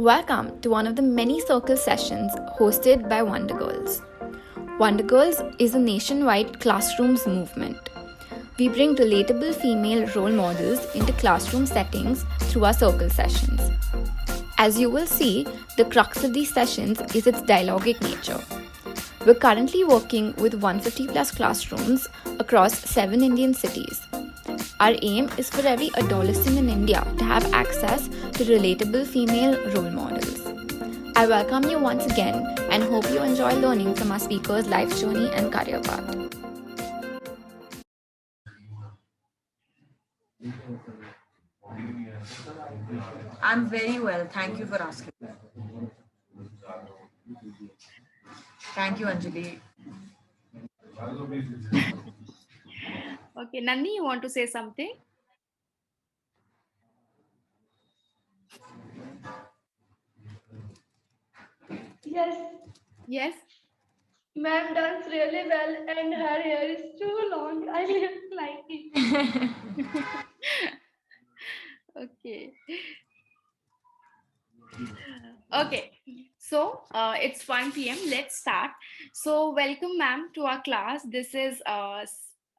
Welcome to one of the many circle sessions hosted by Wonder Girls. Wonder Girls is a nationwide classrooms movement. We bring relatable female role models into classroom settings through our circle sessions. As you will see, the crux of these sessions is its dialogic nature. We're currently working with 150 plus classrooms across 7 Indian cities. Our aim is for every adolescent in India to have access to relatable female role models. I welcome you once again and hope you enjoy learning from our speakers' life journey and career path. I'm very well. Thank you for asking. Thank you, Anjali. Okay, Nandini, you want to say something? Yes, Yes. ma'am does really well and her hair is too long. I didn't like it. Okay. Okay. So it's 1 p.m. Let's start. So welcome, ma'am, to our class. This is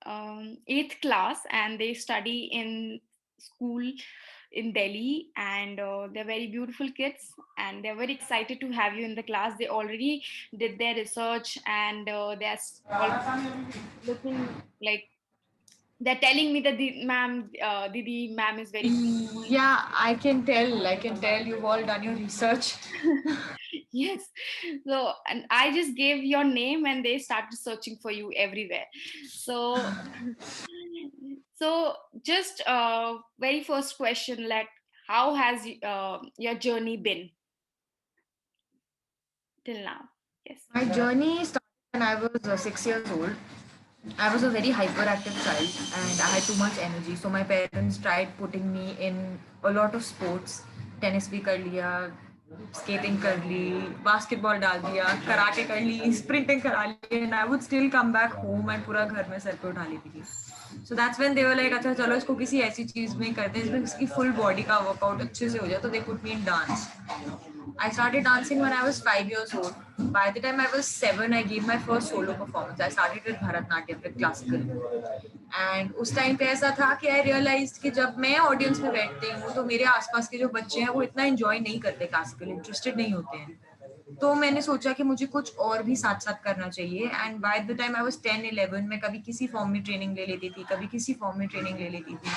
8th class, and they study in school in Delhi, and they're very beautiful kids, and they're very excited to have you in the class. They already did their research, and they're all looking like they're telling me that the ma'am, Didi, ma'am is very beautiful. Yeah, I can tell. I can tell you've all done your research. Yes. So, and I just gave your name and they started searching for you everywhere. So, so just very first question, like, how has your journey been till now? Yes. My journey started when I was 6 years old. I was a very hyperactive child and I had too much energy. So my parents tried putting me in a lot of sports. Tennis भी कर लिया, skating कर ली, basketball डाल दिया, karate कर ली, sprinting करा ली, and I would still come back home and पूरा घर में सर पे उठा लेती थी. So that's when they were like, अच्छा चलो इसको किसी ऐसी चीज में करते हैं जिसमें इसकी full body का workout अच्छे से हो जाए. तो they put me in dance. I started dancing when I was 5 years old. By the time I was 7, I gave my first solo performance. I started with Bharatnatyam, with classical. And उस time पे ऐसा था कि I realized कि जब मैं audience में बैठती हूँ तो मेरे आसपास के जो बच्चे हैं वो इतना एंजॉय नहीं करते क्लासिकल, इंटरेस्टेड नहीं होते हैं. तो मैंने सोचा कि मुझे कुछ और भी साथ साथ करना चाहिए. And by the time I was 10-11 मैं कभी किसी फॉर्म में ट्रेनिंग ले लेती थी, कभी किसी फॉर्म में ट्रेनिंग ले लेती थी.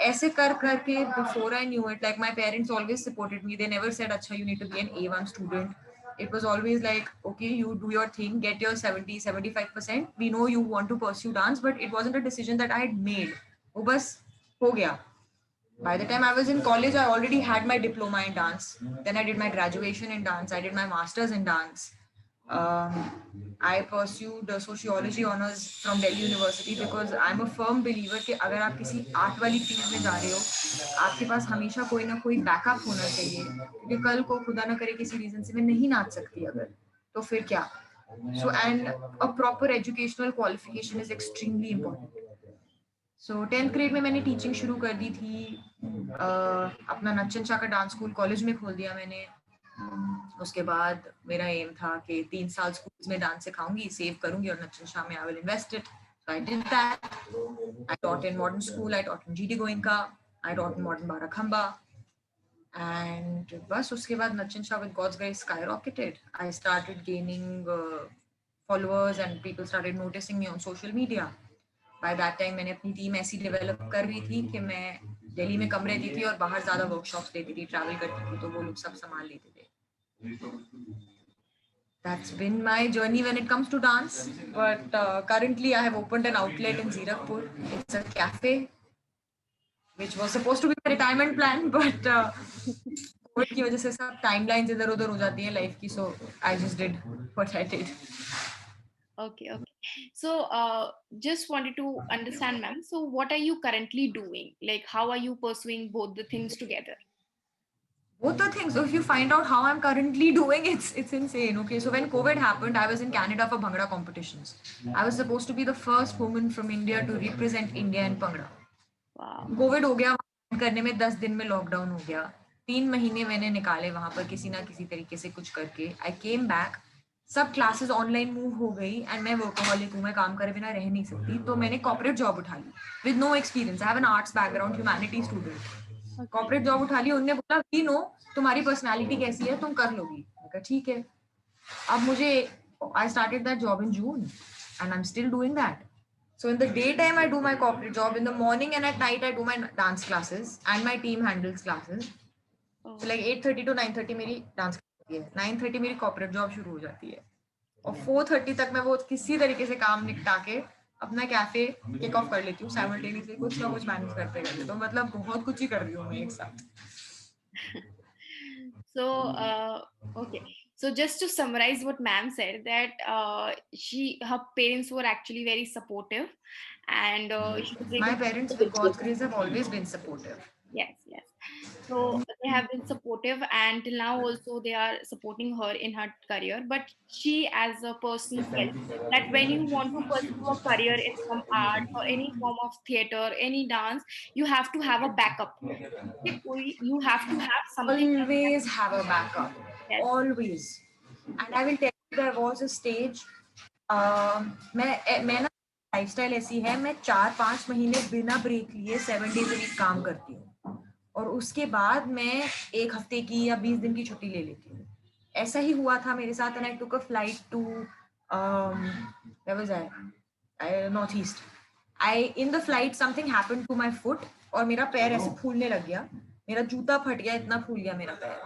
ऐसे कर करके before I knew it, like my parents always supported me. They never said अच्छा you need to be an A1 student. It was always like, okay, you do your thing, get your 70-75%. We know you want to pursue dance, but it wasn't a decision that I had made. वो बस हो गया. By the time I was in college, I already had my diploma in dance. Then I did my graduation in dance. I did my master's in dance. I pursued sociology honors from Delhi University because I'm a firm believer कि अगर आप किसी art वाली field में जा रहे हो, आपके पास हमेशा कोई ना कोई बैकअप होना चाहिए. क्योंकि कल को खुदा ना करे किसी रीजन से मैं नहीं नाच सकती अगर, तो फिर क्या. So and a proper educational qualification is extremely important. So 10th grade में मैंने टीचिंग शुरू कर दी थी. अपना नच्चन शाह का डांस स्कूल कॉलेज में खोल दिया मैंने. उसके बाद मेरा एम था कि 3 साल स्कूल्स में डांस सिखाऊंगी, सेव करूंगी और नच्चन शाह में I will invest it. So I did that. I taught in modern school, I taught in GD Goenka, I taught in modern Barakhamba. And बस उसके बाद नच्चन Shah with God's grace skyrocketed. I started gaining followers and people started noticing me on social media. By that time मैंने अपनी team ऐसी develop कर रही थी कि मैं दिल्ली में कम रहती थी और बाहर ज्यादा वर्कशॉप्स देती थी, ट्रैवल करती थी, तो वो लोग सब संभाल लेते थे. That's been my journey when it comes to dance. But currently I have opened an outlet in Zirakpur. It's a cafe, which was supposed to be my retirement plan, but Covid की वजह से सब timelines इधर उधर हो जाती हैं life की. So I just did what I did. Okay, okay. So, just wanted to understand, ma'am. So, what are you currently doing? Like, how are you pursuing both the things together? Both the things. So if you find out how I'm currently doing, it's insane. Okay, so when COVID happened, I was in Canada for Bhangra competitions. I was supposed to be the first woman from India to represent India in Bhangra. Wow. COVID हो गया, करने में 10 दिन में lockdown हो गया. 3 महीने मैंने निकाले वहां पर किसी ना किसी तरीके से कुछ करके. आई केम बैक, सब क्लासेस ऑनलाइन मूव हो गई एंड मैं वर्कोहॉलिक हूँ, मैं काम करे बिना रह नहीं सकती, तो मैंने कॉर्पोरेट जॉब उठा ली with no experience. I have an arts background, humanity student. Corporate job उठा ली. उन्होंने बोला वी नो तुम्हारी पर्सनालिटी कैसी है, तुम कर लोगी. मैं कहा ठीक है. अब मुझे, I started that job in June and I am still doing that. So in the daytime I do my corporate job, in the morning and at night I do my dance classes and my team handles classes. So like 8:30 to 9:30 मेरी dance होती है, 9:30 मेरी corporate job शुरू हो जाती है और 4:30 तक मैं वो किसी तरीके से काम निपटा के अपना कैफे किक ऑफ कर लेती हूँ. साइमल्टेनियसली कुछ ना कुछ मैनेज करते करते, तो मतलब बहुत कुछ ही कर रही हूँ मैं एक साथ. So, okay. So just to summarize what ma'am said, that her parents were actually very supportive, and she was My able parents, with God's grace, have always been supportive. yes, yes. So they have been supportive, and till now also they are supporting her in her career. But she, as a person, felt that when you want to pursue a career in some art or any form of theater, any dance, you have to have a backup. You have to have something. Always have a backup. Yes. Always. And I will tell you, there was a stage. मैं ना lifestyle ऐसी है, मैं 4-5 महीने बिना break लिए 7 days a week काम करती हूँ और उसके बाद मैं 1 हफ्ते की या 20 दिन की छुट्टी ले लेती हूँ. ऐसा ही हुआ था मेरे साथ. And I took a flight to where was I? North East. In the flight something happened to my foot और मेरा पैर ऐसे फूलने लग गया. मेरा जूता फट गया, इतना फूल गया मेरा पैर.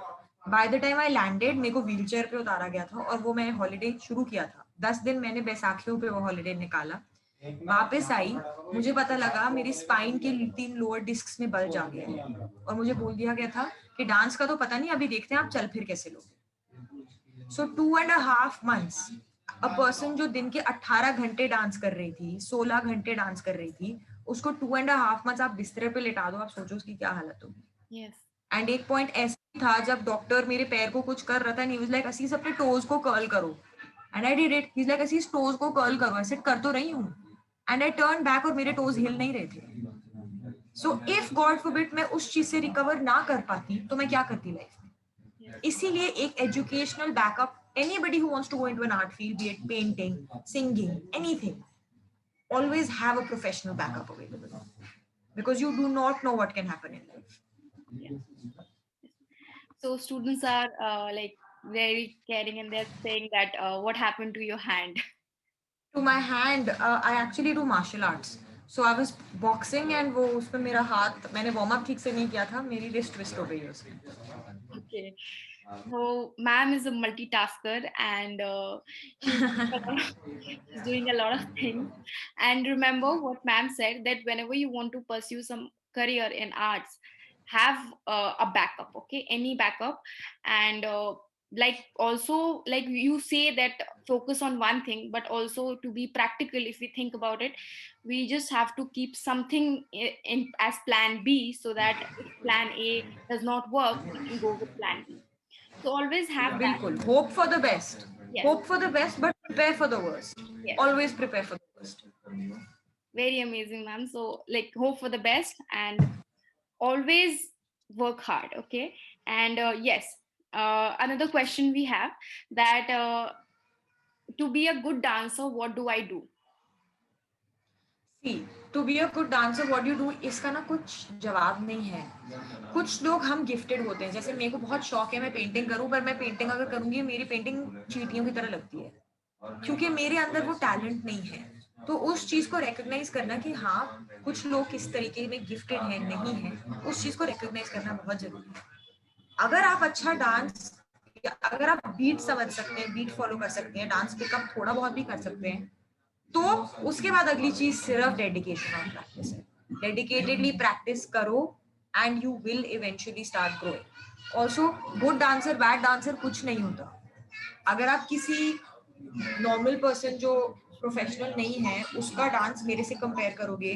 By the time I landed मेरे को व्हीलचेयर पे उतारा गया था और वो मैं हॉलीडे शुरू किया था. 10 दिन मैंने बैसाखियों पे वो हॉलीडे निकाला. वापस आई, मुझे पता लगा मेरी स्पाइन के 3 लोअर डिस्क्स में बल्ज आ गया और मुझे बोल दिया गया था कि डांस का तो पता नहीं, अभी देखते हैं आप चल फिर कैसे लोगे. सो 2.5 months अ पर्सन जो दिन के 18 घंटे डांस कर रही थी, 16 घंटे डांस कर रही थी, उसको 2.5 months आप बिस्तर पे लेटा दो, आप सोचो उसकी क्या हालत होगी. Yes. एंड एक पॉइंट ऐसा था जब डॉक्टर मेरे पैर को कुछ कर रहा था, नहीं लाइक असीस अपने टोज को कर्ल करो. And I did it. He is like असीस टोज को कर्ल करो. ऐसे कर तो रही हूँ. एंड आई टर्न बैक और मेरे टोज हिल नहीं रहे थे. सो इफ गॉड फॉरबिड मैं उस चीज से रिकवर ना कर पाती तो मैं क्या करती लाइफ में. इसीलिए एक educational backup, anybody who wants to go into an art field, be it painting, singing, anything, always have a professional backup available because you do not know what can happen in life. So students are like very caring, and they're saying that what happened to your hand? To my hand, I actually do martial arts. So I was boxing and वो उसमें मेरा हाथ, मैंने warm up ठीक से नहीं किया था, मेरी रिस्ट ट्विस्ट हो गई है उसमें. Okay. So ma'am is a multitasker, and she's doing a lot of things. And remember what ma'am said, that whenever you want to pursue some career in arts, have a backup, okay, any backup. And like also, like you say that focus on one thing, but also to be practical, if we think about it, we just have to keep something in as plan B, so that if plan A does not work, we can go with plan B. So always have that. बिल्कुल. Hope for the best. Yes. Hope for the best, but prepare for the worst. Yes. Always prepare for the worst. Very amazing, ma'am. So like hope for the best and always work hard, okay? And yes, another question we have, that to be a good dancer, what do I do? See, to be a good dancer, what you do, इसका ना कुछ जवाब नहीं है. कुछ लोग हम gifted होते हैं, जैसे मेरे को बहुत शौक है मैं पेंटिंग करूं, पर मैं पेंटिंग अगर करूंगी मेरी पेंटिंग चींटियों की तरह लगती है क्योंकि मेरे अंदर वो टैलेंट नहीं है. तो उस चीज को रिकॉग्नाइज करना कि हाँ कुछ लोग किस तरीके में गिफ्टेड हैं, नहीं है, उस चीज को रिकॉग्नाइज करना बहुत जरूरी है. अगर आप अच्छा डांस, अगर आप बीट समझ सकते हैं, बीट फॉलो कर सकते हैं, डांस पिकअप थोड़ा बहुत भी कर सकते हैं, तो उसके बाद अगली चीज सिर्फ डेडिकेशन और प्रैक्टिस है. डेडिकेटेडली प्रैक्टिस करो and you will eventually start growing. Also good dancer bad dancer कुछ नहीं होता. अगर आप किसी नॉर्मल पर्सन जो प्रोफेशनल नहीं है उसका डांस मेरे से कंपेयर करोगे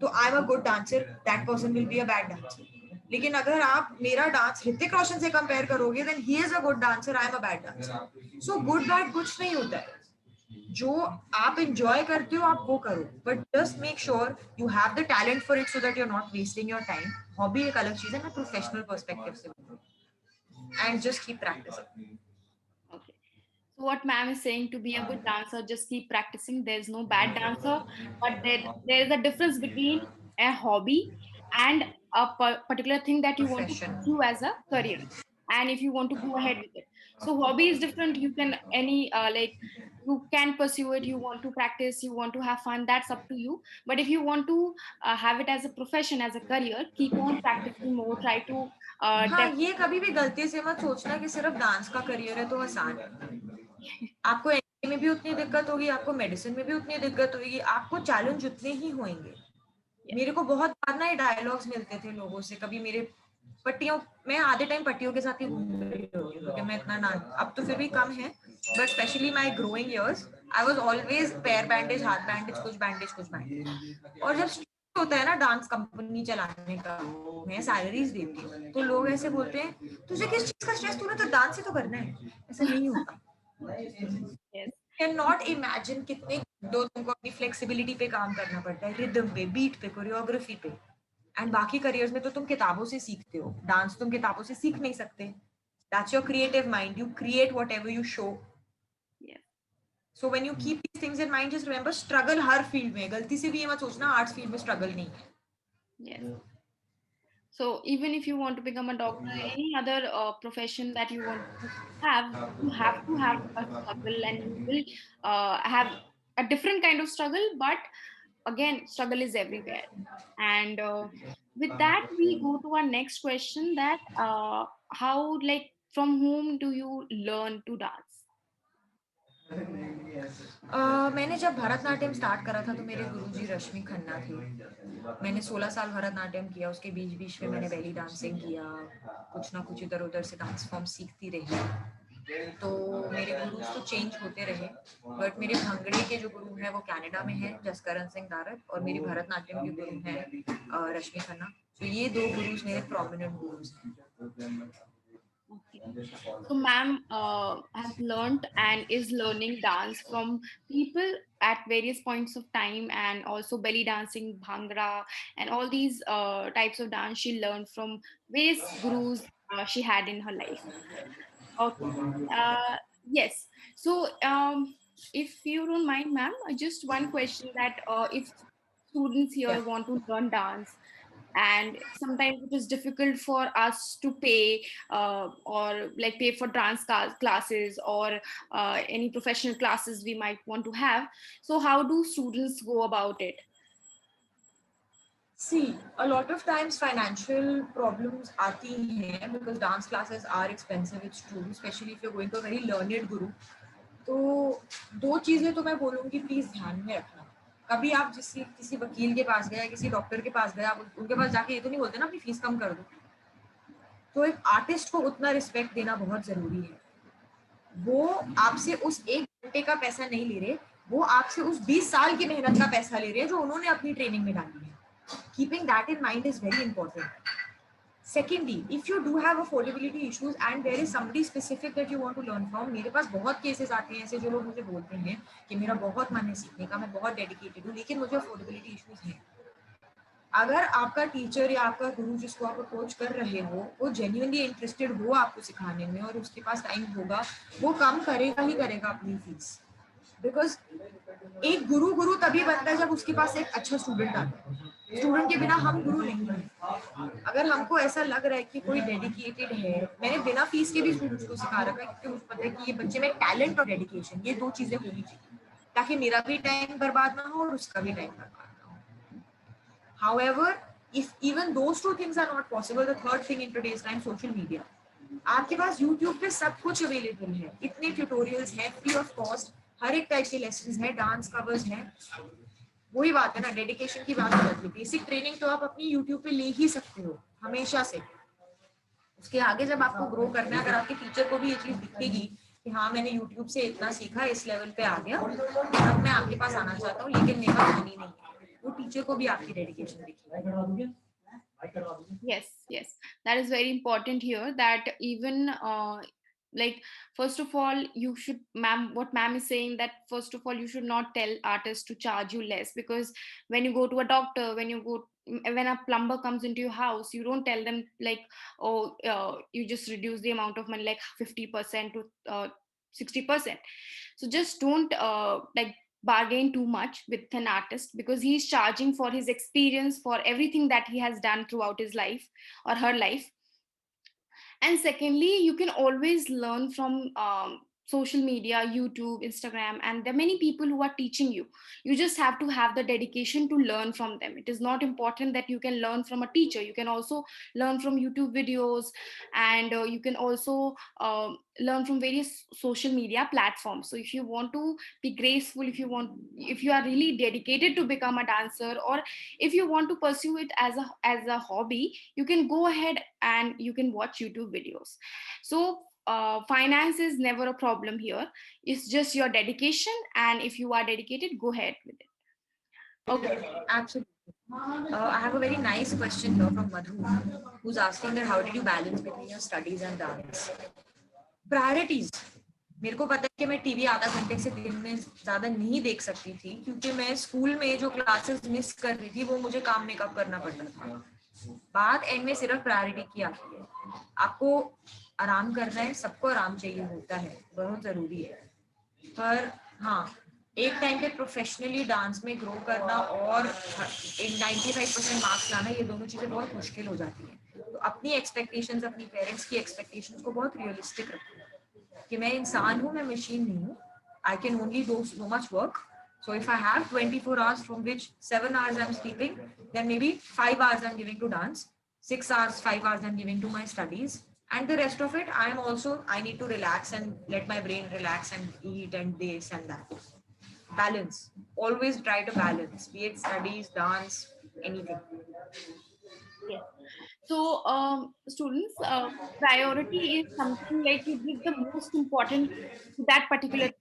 तो आई am a good dancer, that person will be a bad dancer. लेकिन अगर आप मेरा डांस ऋतिक रोशन से कंपेयर करोगे then he is a good dancer, I am a bad dancer. So good bad कुछ नहीं होता है. जो आप enjoy करते हो आप वो करो, but just make sure you have the talent for it so that you're not wasting your time. Hobby एक अलग चीज है, मैं professional perspective से बोल रही हूँ, and just keep practicing. Okay. So what ma'am is saying, to be a good dancer, just keep practicing. There's no bad dancer, but there is a difference between a hobby and a particular thing that you want to Profession. pursue as a career. And if you want to go ahead with it, so hobby is different. You can any like you can pursue it. You want to practice. You want to have fun. That's up to you. But if you want to have it as a profession, as a career, keep on practicing more. Try to हाँ, ये कभी भी गलती से मत सोचना कि सिर्फ डांस का करियर है तो आसान है। आपको एमबीए में भी उतनी दिक्कत होगी, आपको मेडिसिन में भी उतनी दिक्कत होगी, आपको चैलेंज उतने ही होंगे। मेरे को बहुत बार ना ये डायलॉग्स मिलते थे लोगों से, कभी मेरे पट्टियों, मैं आधे टाइम पट्टियों के साथ ही घूम रही होती हूँ क्योंकि मैं इतना ना, अब तो फिर भी कम है, but specially my growing years I was always पैर बैंडेज, हाथ बैंडेज, कुछ बैंडेज, कुछ बैंडेज। और जब स्ट्रेस होता है ना डांस कंपनी चलाने का, मैं सैलरीज देती हूँ, तो लोग ऐसे बोलते हैं तुझे किस चीज का स्ट्रेस, तूने तो डांस ही तो करना है। ऐसा नहीं होता। yes, कैन नॉट इमेजिन कितने घंटों तुमको अपनी फ्लेक्सिबिलिटी पे काम करना पड़ता है, रिदम पे, बीट पे, कोरियोग्राफी पे। एंड बाकी करियर्स में तो तुम किताबों से सीखते हो, डांस तुम किताबों से सीख नहीं सकते। That's your creative mind, you create what ever you show. yes, so when you keep these things in mind, just remember struggle her field में, गलती से भी ये मत सोचना आर्ट्स फील्ड में स्ट्रगल नहीं है। yes. So even if you want to become a doctor, any other profession that you want to have, you have to have a struggle, and you will have a different kind of struggle. But again, struggle is everywhere. And with that, we go to our next question: that how, like, from whom do you learn to dance? मैंने जब Bharatanatyam start करा था तो मेरे गुरुजी रश्मि खन्ना थे। मैंने 16 साल भरतनाट्यम किया, उसके बीच बीच में मैंने बेली डांसिंग किया, कुछ ना कुछ इधर उधर से डांस फॉर्म सीखती रही। तो मेरे गुरुज तो चेंज होते रहे, बट मेरे भंगड़े के जो गुरु हैं वो कनाडा में हैं, जसकरण सिंह दारक, और मेरी भरतनाट्यम के गुरु हैं रश्मि खन्ना। तो ये दो गुरुज मेरे प्रोमिनेंट गुरुज हैं। Okay. So, ma'am has learned and is learning dance from people at various points of time, and also belly dancing, bhangra, and all these types of dance she learned from various gurus she had in her life. Okay. Yes. So, if you don't mind, ma'am, just one question: that if students here Yeah. want to learn dance, and sometimes it is difficult for us to pay or like pay for dance classes or any professional classes we might want to have, so how do students go about it? See, a lot of times financial problems आती हैं because dance classes are expensive. It's true, especially if you're going to a very learned guru. तो दो चीजें तो मैं बोलूँगी please ध्यान में रखना। कभी आप किसी वकील के पास गए, किसी डॉक्टर के पास गए, आप उनके पास जाके ये तो नहीं बोलते ना अपनी फीस कम कर दो। तो एक आर्टिस्ट को उतना रिस्पेक्ट देना बहुत जरूरी है। वो आपसे उस 1 घंटे का पैसा नहीं ले रहे, वो आपसे उस 20 साल की मेहनत का पैसा ले रहे हैं जो उन्होंने अपनी ट्रेनिंग में डाली है। Keeping that in mind is very important. Secondly, if you do have affordability issues and there is somebody specific that you want to learn from, मेरे पास बहुत केसेस आते हैं ऐसे जो लोग मुझे बोलते हैं कि मेरा बहुत मन है सीखने का, मैं बहुत डेडिकेटेड हूँ, लेकिन मुझे अफोर्डेबिलिटी इश्यूज हैं। अगर आपका टीचर या आपका गुरु जिसको आप अप्रोच कर रहे हो वो जेन्युइनली इंटरेस्टेड हो आपको सिखाने में और उसके पास टाइम होगा, वो कम करेगा ही करेगा अपनी फीस। बिकॉज एक गुरु तभी बनता है जब उसके पास एक अच्छा स्टूडेंट आता है। स्टूडेंट के बिना हम गुरु नहीं हैं। अगर हमको ऐसा लग रहा है कि कोई डेडिकेटेड है, मैंने बिना फीस के भी स्टूडेंट्स को सिखा रखा है क्योंकि मुझे पता है कि ये बच्चे में टैलेंट और डेडिकेशन, ये दो चीजें होनी चाहिए ताकि मेरा भी टाइम बर्बाद ना हो और उसका भी टाइम बर्बाद ना हो। However, if even those two things are not possible, the third thing in today's time, social media. आपके पास YouTube पे सब कुछ अवेलेबल है, इतने ट्यूटोरियल्स हैं फ्री ऑफ कॉस्ट, हर एक टाइप के लेसन्स हैं, डांस कवर्स हैं। वही बात है ना, डेडिकेशन की बात होती है। बेसिक ट्रेनिंग तो आप अपनी YouTube पे ले ही सकते हो हमेशा से। उसके आगे जब आपको ग्रो करना है, अगर आपके टीचर को भी ये चीज दिखेगी कि हाँ मैंने YouTube से इतना सीखा, इस लेवल पे आ गया, अब मैं आपके पास आना चाहता हूँ लेकिन मेरे पास मनी नहीं है, वो टीचर को भी आपकी डेडिकेशन दिखेगी। Yes, yes, that is very important here, that even like, first of all, you should, ma'am, what ma'am is saying, that first of all you should not tell artists to charge you less, because when you go to a doctor, when a plumber comes into your house, you don't tell them like, oh, you just reduce the amount of money like 50% to 60%. So just don't like bargain too much with an artist, because he's charging for his experience, for everything that he has done throughout his life or her life. And secondly, you can always learn from social media, YouTube, Instagram, and there are many people who are teaching you. You just have to have the dedication to learn from them. It is not important that you can learn from a teacher. You can also learn from YouTube videos, and you can also learn from various social media platforms. So if you want to be graceful, if you are really dedicated to become a dancer, or if you want to pursue it as a hobby, you can go ahead and you can watch YouTube videos. So finance is never a problem here. It's just your dedication, and if you are dedicated, go ahead with it. Okay. Absolutely. I have a very nice question here from Madhu, who's asking that how did you balance between your studies and dance? Priorities. मेरे को पता है कि मैं TV आधा घंटे से दिन में ज्यादा नहीं देख सकती थी, क्योंकि मैं स्कूल में जो क्लासेस मिस कर रही थी वो मुझे काम मेकअप करना पड़ता था. बात एंड में सिर्फ प्रायोरिटी की आती है. आपको आराम करना है, सबको आराम चाहिए होता है, बहुत जरूरी है. पर हाँ, एक टाइम पे प्रोफेशनली डांस में ग्रो करना और एक 95% मार्क्स लाना, ये दोनों चीजें बहुत मुश्किल हो जाती हैं. तो अपनी एक्सपेक्टेशंस, अपनी पेरेंट्स की एक्सपेक्टेशंस को बहुत रियलिस्टिक रखो कि मैं इंसान हूँ, मैं मशीन नहीं हूँ. I can only do so much work. So if I have 24 hours from which 7 hours I'm sleeping, then maybe 5 hours I'm giving to dance, 6 hours, 5 hours I'm giving to my studies, and the rest of it I need to relax and let my brain relax and eat and this and that. Balance. Always try to balance, be it studies, dance, anything. Yes. So, students, priority is something like you give the most important to that particular thing.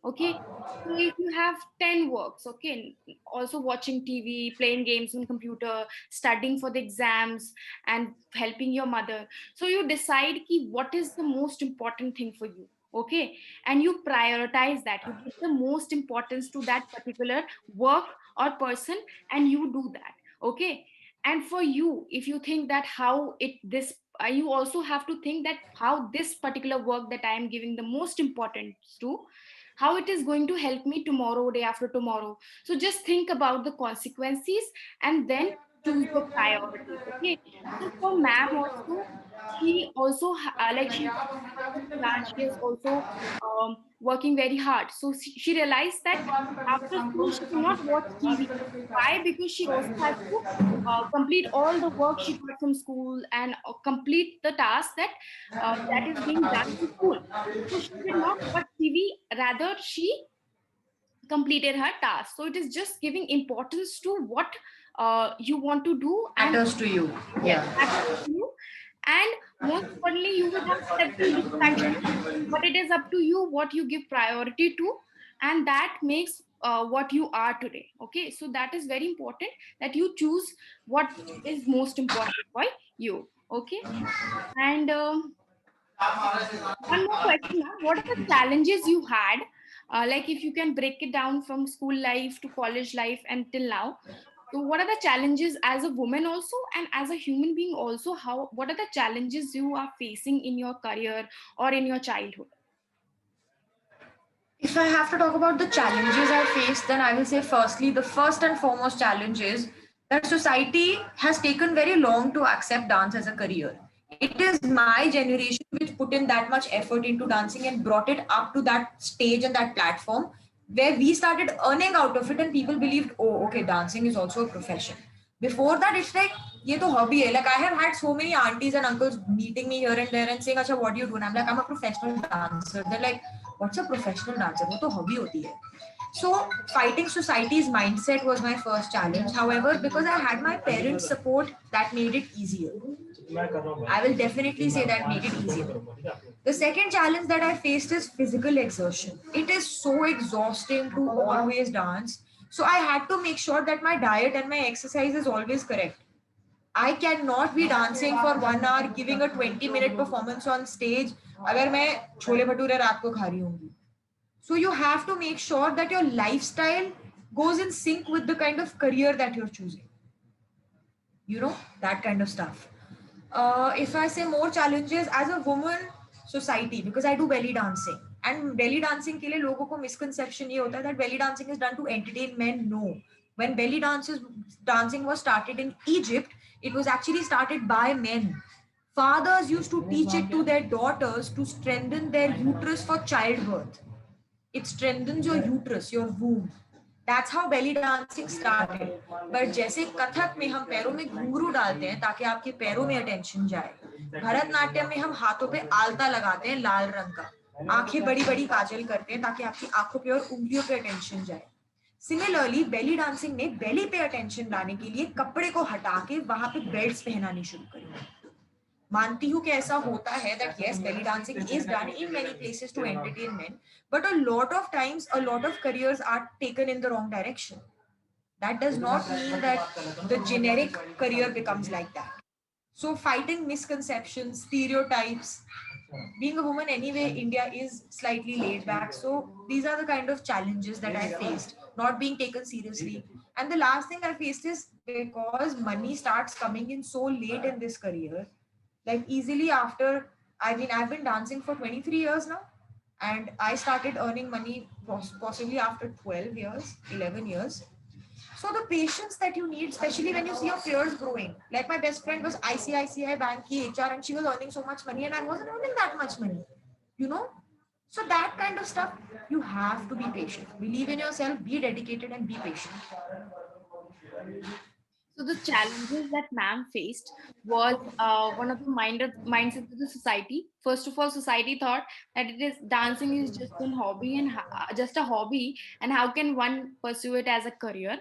Okay. So if you have 10 works, okay, also watching TV, playing games on computer, studying for the exams, and helping your mother. So you decide ki what is the most important thing for you. Okay. And you prioritize that. You give the most importance to that particular work or person, and you do that. Okay. And for you, if you think that how it this you also have to think that how this particular work that I am giving the most importance to, how it is going to help me tomorrow, day after tomorrow. So just think about the consequences and then choose your priorities. Okay. So for ma'am also, she also like she class, she is also working very hard. So she realized that after school she cannot watch TV. Why? Because she also has to complete all the work she got from school, and complete the task that is being done in school. So she did not watch TV. Rather, she completed her task. So it is just giving importance to what you want to do, and Matters to you. yes, Yeah. matters to you. And most importantly, you will have several distractions, but it is up to you what you give priority to, and that makes what you are today. Okay, so that is very important, that you choose what is most important for you. Okay. And one more question now. What are the challenges you had? Like if you can break it down from school life to college life until now. So what are the challenges as a woman also, and as a human being also? What are the challenges you are facing in your career or in your childhood? If I have to talk about the challenges I faced, then I will say firstly, the first and foremost challenge is that society has taken very long to accept dance as a career. It is my generation which put in that much effort into dancing and brought it up to that stage and that platform where we started earning out of it, and people believed, oh, okay, dancing is also a profession. Before that, it's like, ye to hobby hai. Like I have had so many aunties and uncles meeting me here and there and saying, Acha, what do you do? And I'm like, I'm a professional dancer. They're like, what's a professional dancer? वो तो hobby होती है. So fighting society's mindset was my first challenge. However, because I had my parents' support, that made it easier. I will definitely say that made it easier. The second challenge that I faced is physical exertion. It is so exhausting to always dance. So I had to make sure that my diet and my exercise is always correct. I cannot be dancing for 1 hour, giving a 20-minute performance on stage अगर मैं छोले भटूरे रात को खा रही होंगी. So you have to make sure that your lifestyle goes in sync with the kind of career that you're choosing. You know, that kind of stuff. If I say more challenges as a woman society, because I do belly dancing, and belly dancing के लिए लोगों को misconception ये होता है that belly dancing is done to entertain men. No, when belly dancing was started in Egypt, it was actually started by men. Fathers used to teach it to their daughters to strengthen their uterus for childbirth. It strengthens your uterus, your womb. That's how belly dancing started. But जैसे कथक में हम पैरों में घुंघरू डालते हैं ताकि आपके पैरों में अटेंशन जाए, भरतनाट्यम में हम हाथों पे आलता लगाते हैं लाल रंग का, आंखें बड़ी बड़ी काजल करते हैं ताकि आपकी आंखों पे और उंगलियों पे अटेंशन जाए. सिमिलरली बेली डांसिंग ने बेली पे अटेंशन लाने के लिए कपड़े को हटा के वहां पे बेल्ट्स पहनानी शुरू करी. मानती हूँ कि ऐसा होता है that yes, belly dancing is done in many places to entertain men, but a lot of times a lot of careers are taken in the wrong direction. That does not mean that the generic career becomes like that. So fighting misconceptions, stereotypes, being a woman anyway, India is slightly laid back. So these are the kind of challenges that I faced, not being taken seriously. And the last thing I faced is because money starts coming in so late in this career, like easily after, I've been dancing for 23 years now, and I started earning money possibly after 12 years, 11 years. So the patience that you need, especially when you see your peers growing, like my best friend was ICICI Bank ki HR and she was earning so much money and I wasn't earning that much money, you know. So that kind of stuff, you have to be patient, believe in yourself, be dedicated and be patient. So the challenges that ma'am faced was one of the mindsets of the society. First of all, society thought that it is dancing is just a hobby and just a hobby, and how can one pursue it as a career?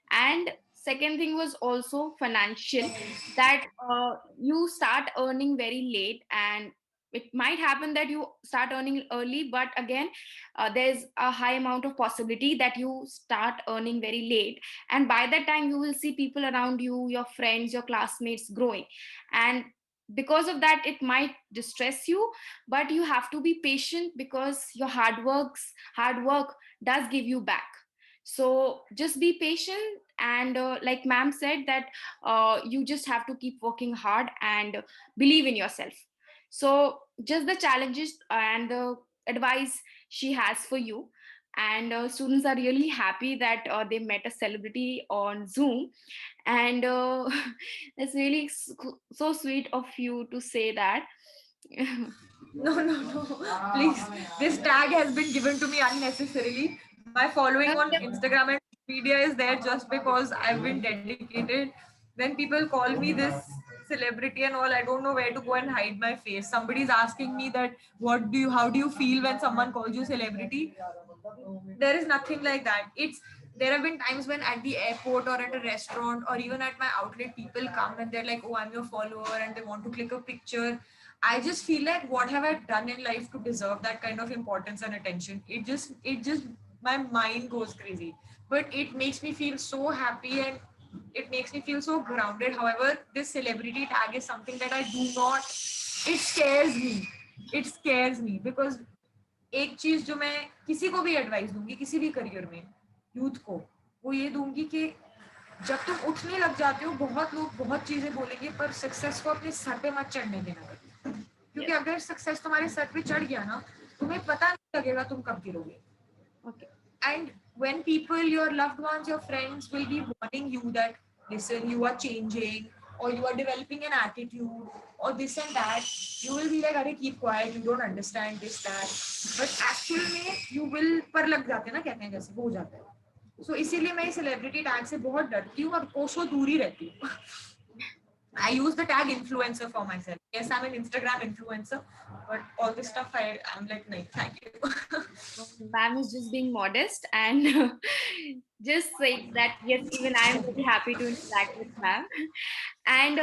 And second thing was also financial, that you start earning very late, and it might happen that you start earning early, but again there's a high amount of possibility that you start earning very late, and by that time you will see people around you, your friends, your classmates growing, and because of that it might distress you, but you have to be patient because your hard work does give you back. So just be patient, and like ma'am said that you just have to keep working hard and believe in yourself. So just the challenges and the advice she has for you. And students are really happy that they met a celebrity on Zoom, and it's really so sweet of you to say that. No. Please. This tag has been given to me unnecessarily. My following on Instagram and media is there just because I've been dedicated. When people call me this celebrity and all, I don't know where to go and hide my face. Somebody's asking me that how do you feel when someone calls you celebrity? There is nothing like that. There have been times when at the airport or at a restaurant or even at my outlet, people come and they're like, oh, I'm your follower, and they want to click a picture. I just feel like, what have I done in life to deserve that kind of importance and attention? It just my mind goes crazy, but it makes me feel so happy and it makes me feel so grounded. However, this celebrity tag is something that I do not, it scares me. It scares me because एक चीज जो मैं किसी को भी advice दूंगी किसी भी करियर में, यूथ को, वो ये दूंगी कि जब तुम उठने लग जाते हो बहुत लोग बहुत चीजें बोलेंगे, पर सक्सेस को अपने सर पे मत चढ़ने देना कभी, क्योंकि अगर सक्सेस तुम्हारे सर पे चढ़ गया ना, तुम्हें पता नहीं लगेगा तुम कब गिरोगे. Okay. And when people, your loved ones, your friends will be warning you that, listen, you are changing or you are developing an attitude or this and that, you will be like, अरे keep quiet, you don't understand this, that. But actually में you will पर लग जाते हैं ना, कहते हैं जैसे, वो हो जाता है. So इसीलिए मैं celebrity tag से बहुत डरती हूँ और कोसों दूर ही रहती हूँ. I use the tag influencer for myself. Yes, I'm an Instagram influencer, but all this stuff I'm like, no, thank you. Ma'am is just being modest and just saying that yes, even I am very happy to interact with ma'am. And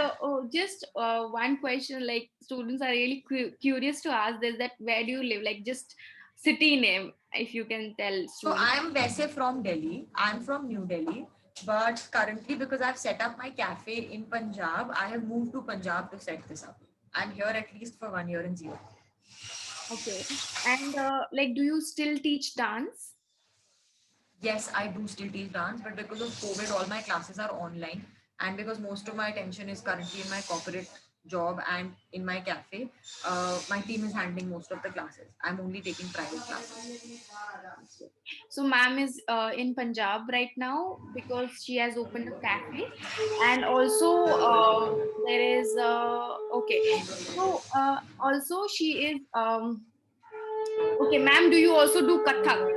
just one question, like students are really curious to ask this, that where do you live? Like just city name, if you can tell students. So I'm Vaise from Delhi. I'm from New Delhi. But currently, because I've set up my cafe in Punjab, I have moved to Punjab to set this up. I'm here at least for 1 year and 0. Okay. And like, do you still teach dance? Yes, I do still teach dance, but because of COVID, all my classes are online. And because most of my attention is currently in my corporate job and in my cafe, my team is handling most of the classes. I'm only taking private classes. So, ma'am is in Punjab right now because she has opened a cafe, and also there is okay. So, also she is okay, ma'am. Do you also do Kathak?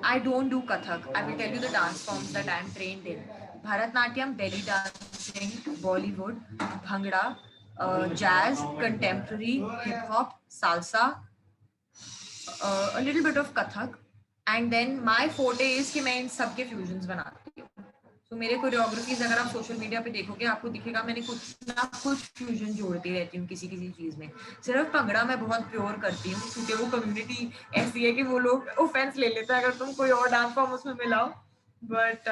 I don't do Kathak. I will tell you the dance forms that I am trained in. Bharatnatyam, belly dancing, Bollywood, Bhangra, jazz, contemporary, hip hop, salsa, a little bit of Kathak. And then my forte is कि मैं इन सब के fusions बनाती हूँ. So मेरे choreographies अगर आप social media पे देखोगे आपको दिखेगा मैंने कुछ ना कुछ फ्यूजन जोड़ती रहती हूँ किसी किसी चीज में. सिर्फ भंगड़ा मैं बहुत प्योर करती हूँ क्योंकि वो कम्युनिटी ऐसी है कि वो लोग ऑफेंस ले लेते हैं अगर तुम कोई और डांस फॉर्म उसमें मिलाओ. But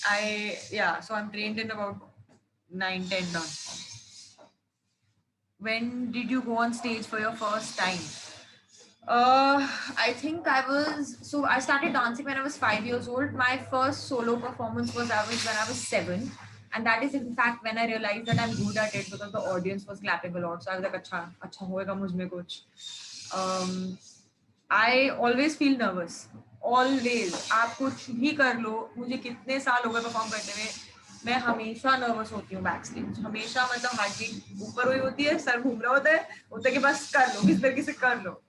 I yeah so I am trained in about 9-10 dance forms. When did you go on stage for your first time? I think I started dancing when I was 5 years old. My first solo performance was when I was 7. And that is in fact when I realized that I'm good at it because the audience was clapping a lot. So I was like, acha hoega mujhme kuch. Um, I always feel nervous. Always. आप कुछ भी कर लो, मुझे कितने साल हो गए perform करते हुए, मैं हमेशा नर्वस होती हूँ बैक स्टेज. हमेशा मतलब हार्ट बीट ऊपर हुई होती है, सर घूम रहा होता है कि बस कर लो, किस तरीके से कर लो.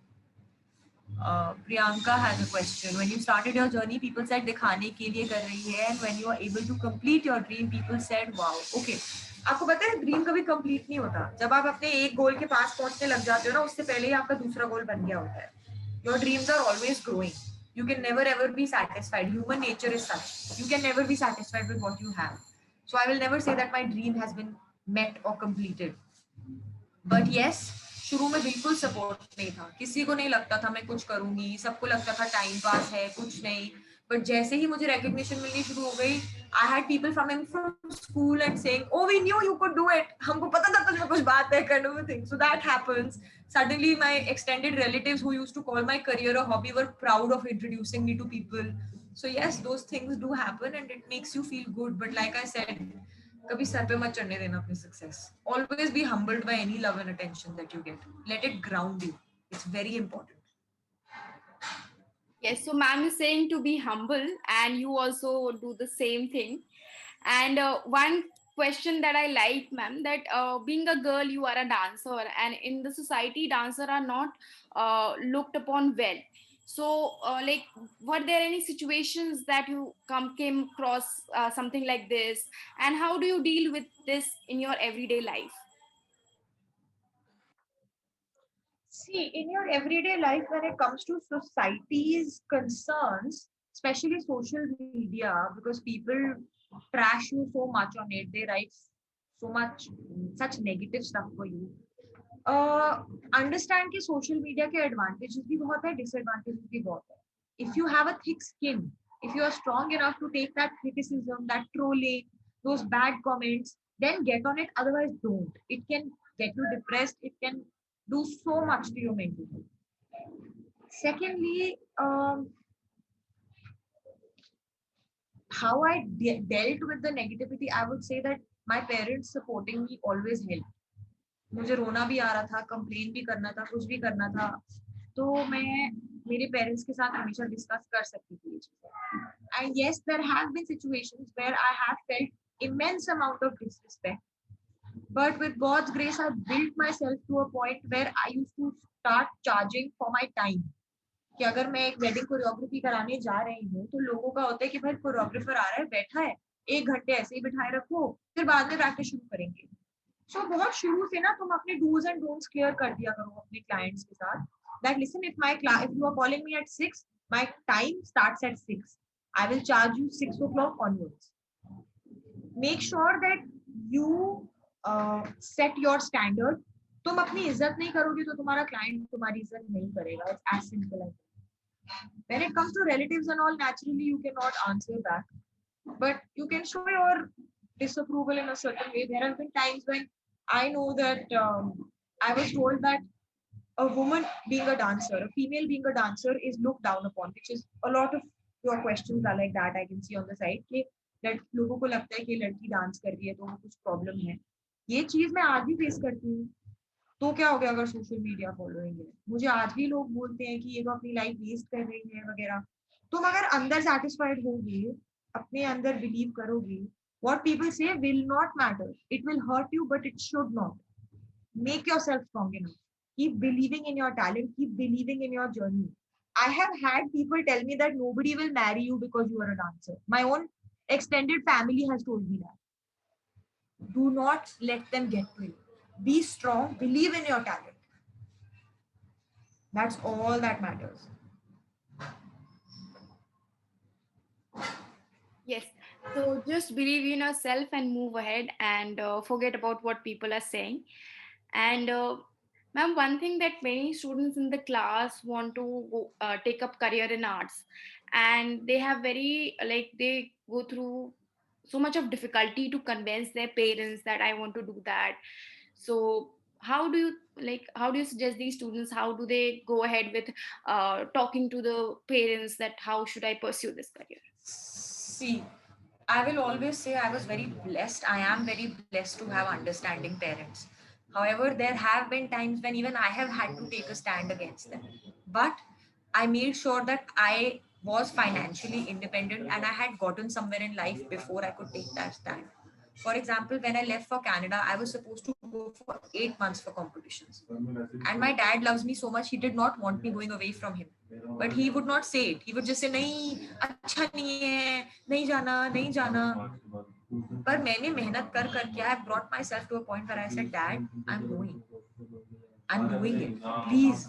Priyanka has a question. When you started your journey, people said दिखाने के लिए कर रही है, and when you are able to complete your dream, people said wow. Okay. आपको पता है ड्रीम कभी कंप्लीट नहीं होता. जब आप अपने एक गोल के पास पहुंचने लग जाते हो ना, उससे पहले ही आपका दूसरा गोल बन गया होता है. Your dreams are always growing. You can never ever be satisfied. Human nature is such. You can never be satisfied with what you have. So I will never say that my dream has been met or completed. But yes शुरू में बिल्कुल support नहीं था. किसी को नहीं लगता था मैं कुछ करूंगी. सबको लगता था टाइम पास है, कुछ नहीं. बट जैसे ही मुझे रिकग्निशन मिलनी शुरू हो गई, I had people from school and saying oh we knew you could do it. हमको पता था तुझमें कुछ बात है, kind of thing. So that happens. Suddenly my extended relatives who used to call my career a hobby were proud of introducing me to people. So yes, those things do happen and it makes you feel good. But like I said, कभी sir पे मत चढ़ने देना अपनी success. Always be humbled by any love and attention that you get. Let it ground you. It's very important. Yes, so ma'am is saying to be humble, and you also do the same thing. And one question that I like, ma'am, that being a girl, you are a dancer, and in the society, dancers are not looked upon well. So, like, were there any situations that you came across something like this, and how do you deal with this in your everyday life? See, in your everyday life, when it comes to society's concerns, especially social media, because people trash you so much on it, they write so much, such negative stuff for you. Understand कि social media के advantages भी बहुत है, disadvantages भी बहुत है. If you have a thick skin, if you are strong enough to take that criticism, that trolling, those bad comments, then get on it. Otherwise, don't. It can get you depressed. It can do so much to your mental health. Secondly, how I dealt with the negativity, I would say that my parents supporting me always helped. मुझे रोना भी आ रहा था, complain भी करना था, कुछ भी करना था, तो मैं मेरे पेरेंट्स के साथ हमेशा डिस्कस कर सकती थी ये चीजें. And yes, there have been situations where I have felt immense amount of disrespect. But with God's grace, I built myself to a point where I used to start charging for my time. कि अगर मैं एक wedding choreography कराने जा रही हूँ तो लोगों का होता है कि भाई कोरियोग्राफर आ रहा है, बैठा है, 1 घंटे ऐसे ही बिठाए रखो, फिर बाद में प्रैक्टिस शुरू करेंगे. सो बहुत शुरू से ना तुम अपने डूज एंड डोंट्स क्लियर कर दिया करो अपने क्लाइंट्स के साथ. That listen, if you are calling me at 6, my time starts at 6. I will charge you 6 o'clock onwards. Make sure that you set your standard. तुम अपनी इज्जत नहीं करोगे तो तुम्हारा क्लाइंट तुम्हारी इज्जत नहीं करेगा. It's as simple as that. When it comes to relatives and all, naturally you cannot answer that. but you can show your disapproval in a certain way. There have been times when I know that I was told that a woman being a dancer, a female being a dancer is looked down upon, which is a lot of your questions are like that. I can see on the side कि लोगों को लगता है कि लड़की dance कर रही है तो वो कुछ प्रॉब्लम है. ये चीज मैं आज भी फेस करती हूँ. तो क्या हो गया अगर सोशल मीडिया फॉलोइंग है, मुझे आज भी लोग बोलते हैं कि ये तो अपनी लाइफ वेस्ट कर रही है वगैरह. तुम अगर अंदर सेटिस्फाइड होगे, अपने अंदर बिलीव करोगे, what people say will not matter. It will hurt you, but it should not. Make yourself strong enough. Keep believing in your talent. Keep believing in your journey. I have had people tell me that nobody will marry you because you are a dancer. My own extended family has told me that. Do not let them get to you. Be strong. Believe in your talent. That's all that matters. Yes. So just believe in yourself and move ahead and forget about what people are saying. And ma'am, one thing that many students in the class want to take up career in arts, and they have very like they go through so much of difficulty to convince their parents that I want to do that. So how do you how do you suggest these students, how do they go ahead with talking to the parents that how should I pursue this career? See, I will always say I was very blessed. I am very blessed to have understanding parents. However, there have been times when even I have had to take a stand against them. But I made sure that I was financially independent and I had gotten somewhere in life before I could take that stand. For example, when I left for Canada, I was supposed to go for 8 months for competitions. And my dad loves me so much, he did not want me going away from him. But he would not say it. He would just say, नहीं अच्छा नहीं है, नहीं जाना, नहीं जाना. पर मैंने मेहनत कर करके I have brought myself to a point where I said, Dad, I'm going. I'm doing it. Please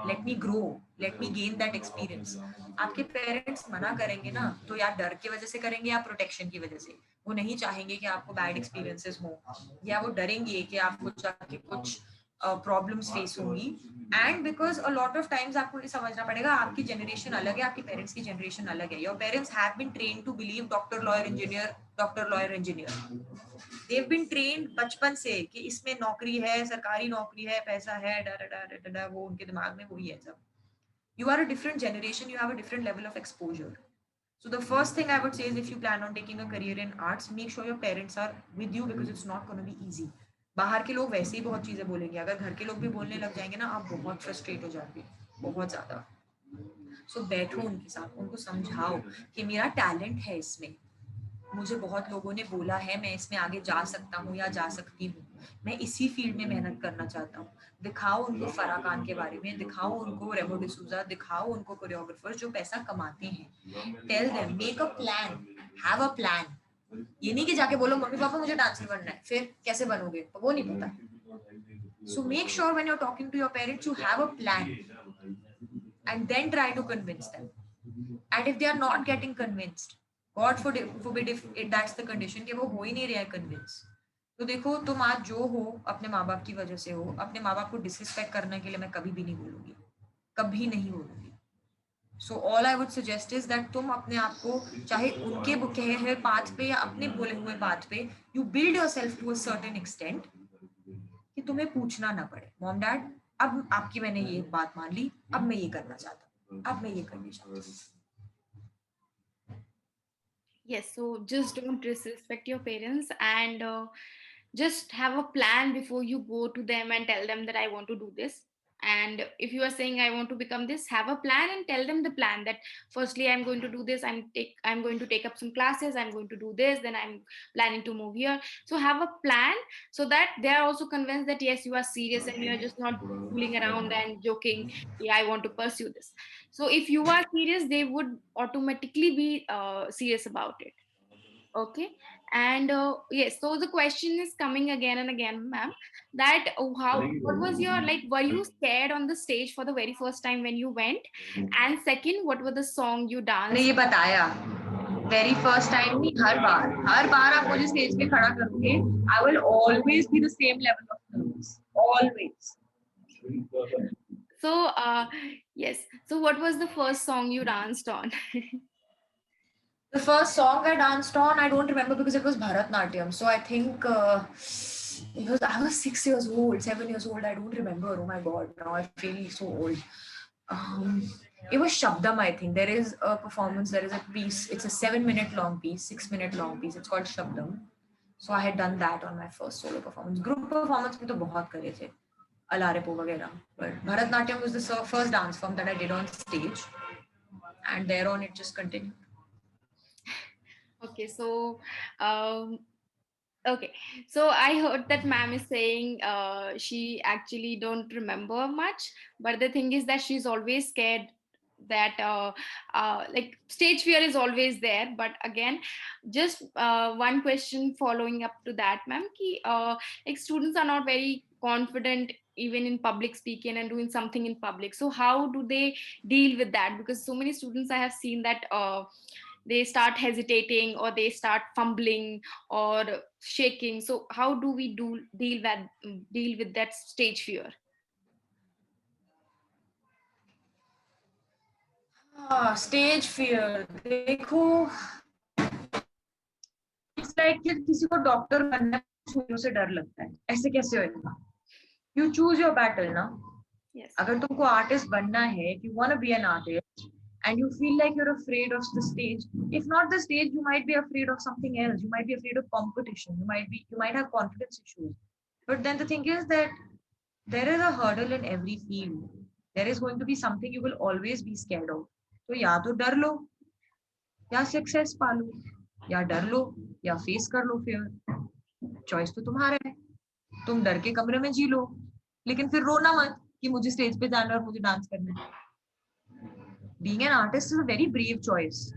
let me grow. Let me gain that experience. आपके पेरेंट्स मना करेंगे ना तो या डर की वजह से करेंगे या प्रोटेक्शन की वजह से. वो नहीं चाहेंगे कि आपको बैड एक्सपीरियंसेस हो या वो डरेंगे कि आपको जाके कुछ प्रॉब्लम्स फेस होंगी. And because a lot of times आपको ये समझना पड़ेगा आपकी जनरेशन अलग है, आपके पेरेंट्स की जनरेशन अलग है. Your parents have been trained to believe doctor lawyer engineer, doctor lawyer engineer. they've been trained बचपन से कि इसमें नौकरी है, सरकारी नौकरी है, पैसा है, डा डा डा डा डा, वो उनके दिमाग में वही है सब. You are a different generation, you have a different level of exposure. So the first thing I would say is if you plan on taking a career in arts, make sure your parents are with you because it's not going to be easy. बाहर के लोग वैसे ही बहुत चीजें बोलेंगे, अगर घर के लोग भी बोलने लग जाएंगे ना, आप बहुत फ्रस्ट्रेट हो जाओगे, बहुत ज्यादा. सो बैठो उनके साथ, उनको समझाओ कि मेरा टैलेंट है इसमें, मुझे बहुत लोगों ने बोला है मैं इसमें आगे जा सकता हूँ या जा सकती हूँ, मैं इसी फील्ड में मेहनत करना चाहता हूँ. दिखाओ उनको फराह खान के बारे में, दिखाओ उनको रेमो डिसूजा, दिखाओ उनको कोरियोग्राफर्स जो पैसा कमाते हैं. Tell them, make a plan, have a plan. ये नहीं कि जाके बोलो मम्मी पापा मुझे डांसर बनना है, फिर कैसे बनोगे, तो वो नहीं पता. So make sure when you are talking to your parents you have a plan and then try to convince them. And if they are not getting convinced, God forbid if that's the condition कि वो हो ही नहीं रहा है convince, तो देखो तुम आज जो हो अपने माँ बाप की वजह से हो. अपने माँ बाप को डिसरिस्पेक्ट करने के लिए मैं कभी भी नहीं बोलूंगी, कभी नहीं बोलूंगी. So all I would suggest is that तुम अपने आप को चाहे उनके कहे हुए पाथ पे या अपने बोले हुए पाथ पे you build yourself to a certain extent कि तुम्हें पूछना ना पड़े, मॉम डैड अब आपकी मैंने ये बात मान ली, अब मैं ये करना चाहता हूँ, अब मैं ये करना चाहता हूँ. Yes, so just don't disrespect your parents and just have a plan before you go to them and tell them that I want to do this. And if you are saying I want to become this, have a plan and tell them the plan that firstly I'm going to do this, I'm going to take up some classes, I'm going to do this, then I'm planning to move here. So have a plan so that they are also convinced that yes, you are serious and you are just not fooling around and joking. Yeah, I want to pursue this. So if you are serious, they would automatically be serious about it. Okay. And yes, so the question is coming again and again, ma'am, that what was your, like, were you scared on the stage for the very first time when you went? And second, what were the song you मैंने danced? ये बताया, very first time नहीं, हर बार आप मुझे stage पे खड़ा करोगे, I will always be the same level of nervous, always. So yes, so what was the first song you danced on? The first song I danced on, I don't remember because it was Bharatnatyam. So I think I was 6 years old, 7 years old. I don't remember. Oh my god, now I feel so old. Um, it was Shabdam, I think. There is a performance, there is a piece. It's a 7-minute long piece, 6-minute long piece. It's called Shabdam. So I had done that on my first solo performance. Group performance में तो बहुत करे थे, Alarepo वगैरह. But Bharatnatyam was the first dance form that I did on stage, and thereon it just continued. Okay, so okay, so I heard that ma'am is saying she actually don't remember much, but the thing is that she's always scared that like stage fear is always there. But again, just one question following up to that, ma'am, ki, like students are not very confident even in public speaking and doing something in public. So how do they deal with that? Because so many students I have seen that they start hesitating or they start fumbling or shaking. So how do we deal with that stage fear? Stage fear. देखो, it's like कि किसी को doctor बनने में से डर लगता है. ऐसे कैसे होएगा? You choose your battle ना. Yes. अगर तुमको आर्टिस्ट बनना है, if you want to be an artist, and you feel like you're afraid of the stage, if not the stage, you might be afraid of something else. You might be afraid of competition. You might have confidence issues. But then the thing is that there is a hurdle in every field. There is going to be something you will always be scared of. तो या तो डर लो, या success पा लो, या डर लो, या face कर लो फियर. चॉइस तो तुम्हारा है. तुम डर के कमरे में जी लो, लेकिन फिर रोना मत कि मुझे स्टेज पे जाना है और मुझे डांस करना है. Being an artist is a very brave choice.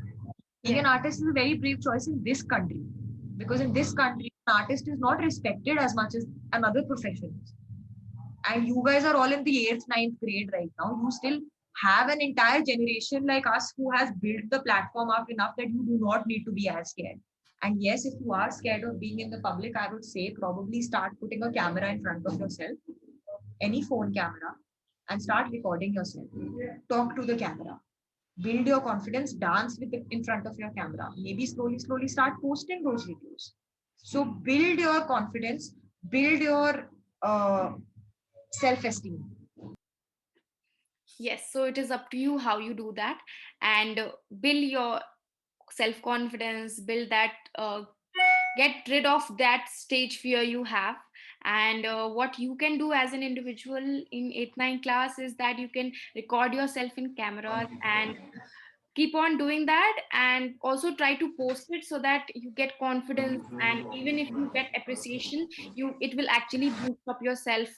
Being an artist is a very brave choice in this country, because in this country, an artist is not respected as much as another professions. And you guys are all in the 8th, 9th grade right now. You still have an entire generation like us who has built the platform up enough that you do not need to be as scared. And yes, if you are scared of being in the public, I would say probably start putting a camera in front of yourself, any phone camera, and start recording yourself. Talk to the camera. Build your confidence, dance with it in front of your camera. Maybe slowly start posting those videos. So build your confidence, build your self-esteem. Yes, so it is up to you how you do that, and build your self-confidence, build that get rid of that stage fear you have. And what you can do as an individual in 8th 9th class is that you can record yourself in cameras and keep on doing that, and also try to post it so that you get confidence, and even if you get appreciation, it will actually boost up your self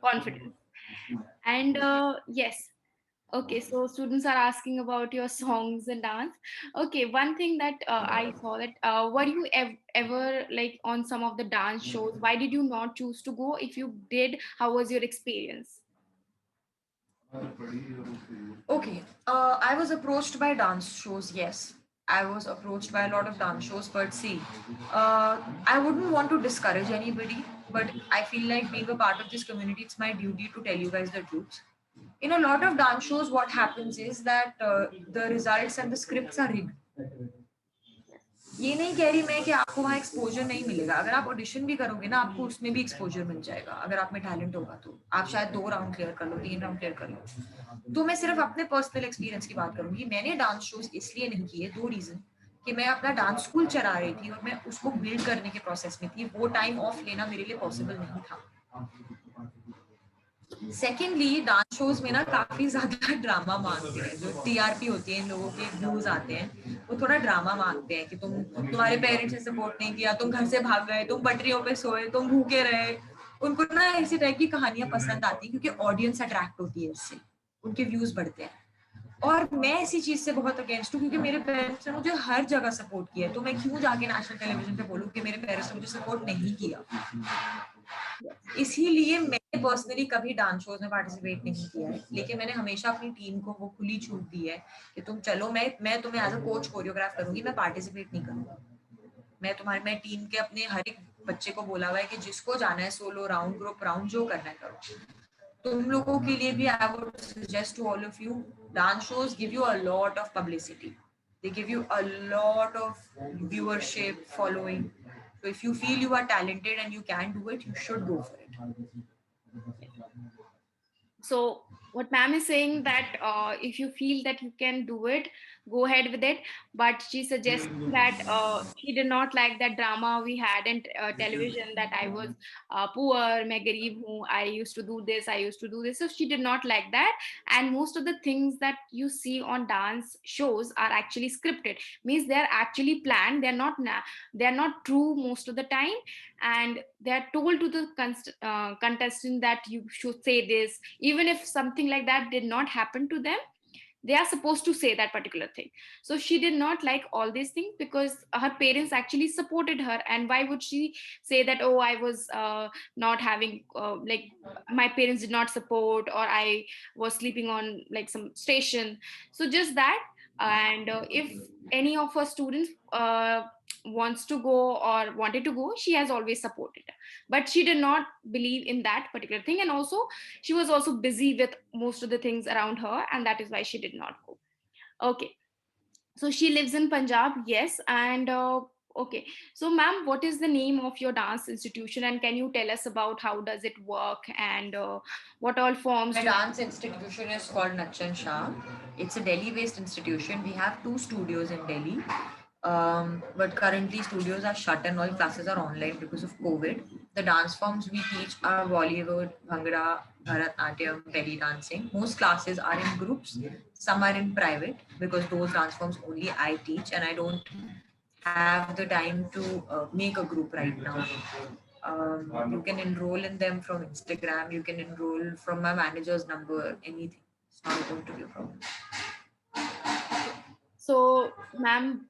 confidence. And yes. Okay, so students are asking about your songs and dance. Okay, one thing that I saw that were you ever like on some of the dance shows? Why did you not choose to go? If you did, how was your experience? Okay, I was approached by dance shows, yes. I was approached by a lot of dance shows, but see, I wouldn't want to discourage anybody, but I feel like being a part of this community, it's my duty to tell you guys the truth. In a lot of dance shows, what happens is that the results and the scripts are rigged. ये नहीं कह रही मैं कि आपको वहाँ exposure नहीं मिलेगा. अगर आप ऑडिशन भी करोगे ना, आपको उसमें भी एक्सपोजर मिल जाएगा. अगर आप में टैलेंट होगा तो आप शायद 2 राउंड क्लियर कर लो, 3 राउंड क्लियर कर लो. तो मैं सिर्फ अपने पर्सनल एक्सपीरियंस की बात करूंगी. मैंने डांस शोज इसलिए नहीं किए, 2 रीजन. कि मैं अपना डांस स्कूल चला रही थी और मैं उसको बिल्ड करने के प्रोसेस में थी. वो टाइम ऑफ लेना मेरे लिए पॉसिबल नहीं था. सेकेंडली, डांस शोज में ना काफी ज्यादा ड्रामा मांगते हैं. जो टीआरपी होती है, इन लोगों के व्यूज आते हैं, वो थोड़ा ड्रामा मांगते हैं कि तुम्हारे पेरेंट्स ने सपोर्ट नहीं किया, तुम घर से भाग गए, तुम पटरियों पे सोए, तुम भूखे रहे. उनको ना ऐसी टाइप की कहानियां पसंद आती है क्योंकि ऑडियंस अट्रैक्ट होती है इससे, उनके व्यूज बढ़ते हैं. और मैं ऐसी चीज से बहुत अगेंस्ट हूँ क्योंकि मेरे पेरेंट्स ने मुझे हर जगह सपोर्ट किया है. तो मैं क्यों जाके नेशनल टेलीविजन पे बोलूँ कि मेरे पेरेंट्स ने मुझे सपोर्ट नहीं किया. इसीलिए मैंने पर्सनली कभी डांस शोज में पार्टिसिपेट नहीं किया है. लेकिन मैंने हमेशा अपनी टीम को वो खुली छूट दी है कि तुम चलो, मैं तुम्हें एज अ कोच कोरियोग्राफ करूंगी, मैं पार्टिसिपेट नहीं करूंगा. मैं टीम के अपने हर एक बच्चे को बोला हुआ है कि जिसको जाना है सोलो राउंड, ग्रुप राउंड, जो करना है करो. तुम लोगों के लिए भी I would suggest to all of you, dance shows give you a lot of publicity. They give you a lot of viewership, following. So if you feel you are talented and you can do it, you should go for it. So what ma'am is saying that if you feel that you can do it, go ahead with it. But she suggests that she did not like that drama we had in television, that I was poor, मैं गरीब हूँ, I used to do this, I used to do this. So she did not like that. And most of the things that you see on dance shows are actually scripted. Means they're actually planned. They're not true most of the time, and they're told to the contestant that you should say this. Even if something like that did not happen to them, they are supposed to say that particular thing. So she did not like all these things because her parents actually supported her. And why would she say that, oh, I was not having like my parents did not support, or I was sleeping on like some station. So just that. And if any of her students wants to go or wanted to go, she has always supported her. But she did not believe in that particular thing, and also she was also busy with most of the things around her, and that is why she did not go. Okay, so she lives in Punjab, yes. And okay, so ma'am, what is the name of your dance institution, and can you tell us about how does it work, and what all forms My do? dance institution is called Nachan Shah. It's a Delhi-based institution. We have two studios in Delhi, but currently studios are shut and all classes are online because of COVID. The dance forms we teach are Bollywood, Bhangra, Bharatanatyam, belly dancing. Most classes are in groups. Some are in private because those dance forms only I teach, and I don't have the time to make a group right now. You can enroll in them from Instagram. You can enroll from my manager's number. Anything. It's not going to be a problem. So, ma'am,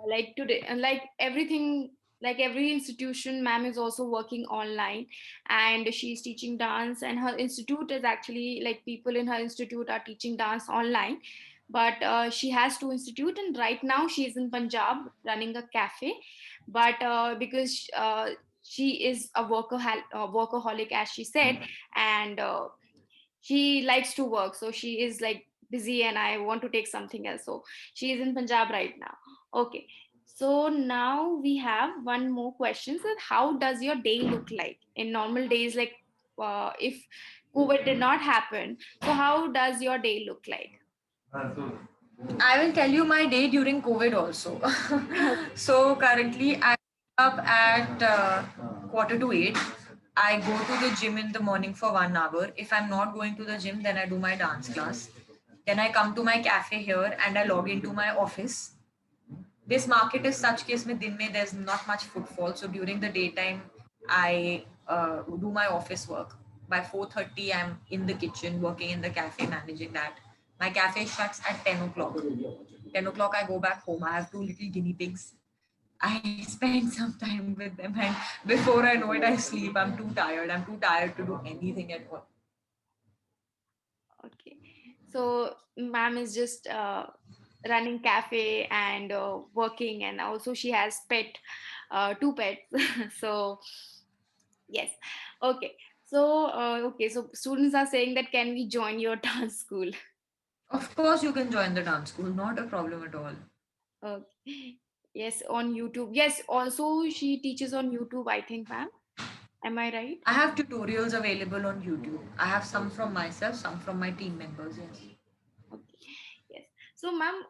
like today, and like everything, like every institution, ma'am is also working online, and she's teaching dance. And her institute is actually like people in her institute are teaching dance online. But she has two institute, and right now she is in Punjab running a cafe. But because she is a workaholic, as she said, and she likes to work, so she is like busy, and I want to take something else, so she is in Punjab right now. Okay, so now we have one more question, that how does your day look like in normal days, like if COVID did not happen, so how does your day look like? I will tell you my day during COVID also. So currently I wake up at 7:45. I go to the gym in the morning for 1 hour. If I'm not going to the gym, then I do my dance class. Then I come to my cafe here and I log into my office. This market is such case mein din mein there's not much footfall. So during the daytime, I do my office work. By 4:30, I'm in the kitchen working in the cafe, managing that. My cafe shuts at 10 o'clock. 10 o'clock, I go back home. I have two little guinea pigs. I spend some time with them, and before I know it, I sleep. I'm too tired. I'm too tired to do anything at all. Okay, so ma'am is just running cafe and working, and also she has two pets. So yes. Okay. So, okay. So students are saying that can we join your dance school? Of course, you can join the dance school. Not a problem at all. Okay. Yes, on YouTube. Yes. Also, she teaches on YouTube, I think, ma'am. Am I right? I have tutorials available on YouTube. I have some from myself, some from my team members. Yes. Okay. Yes. So, ma'am,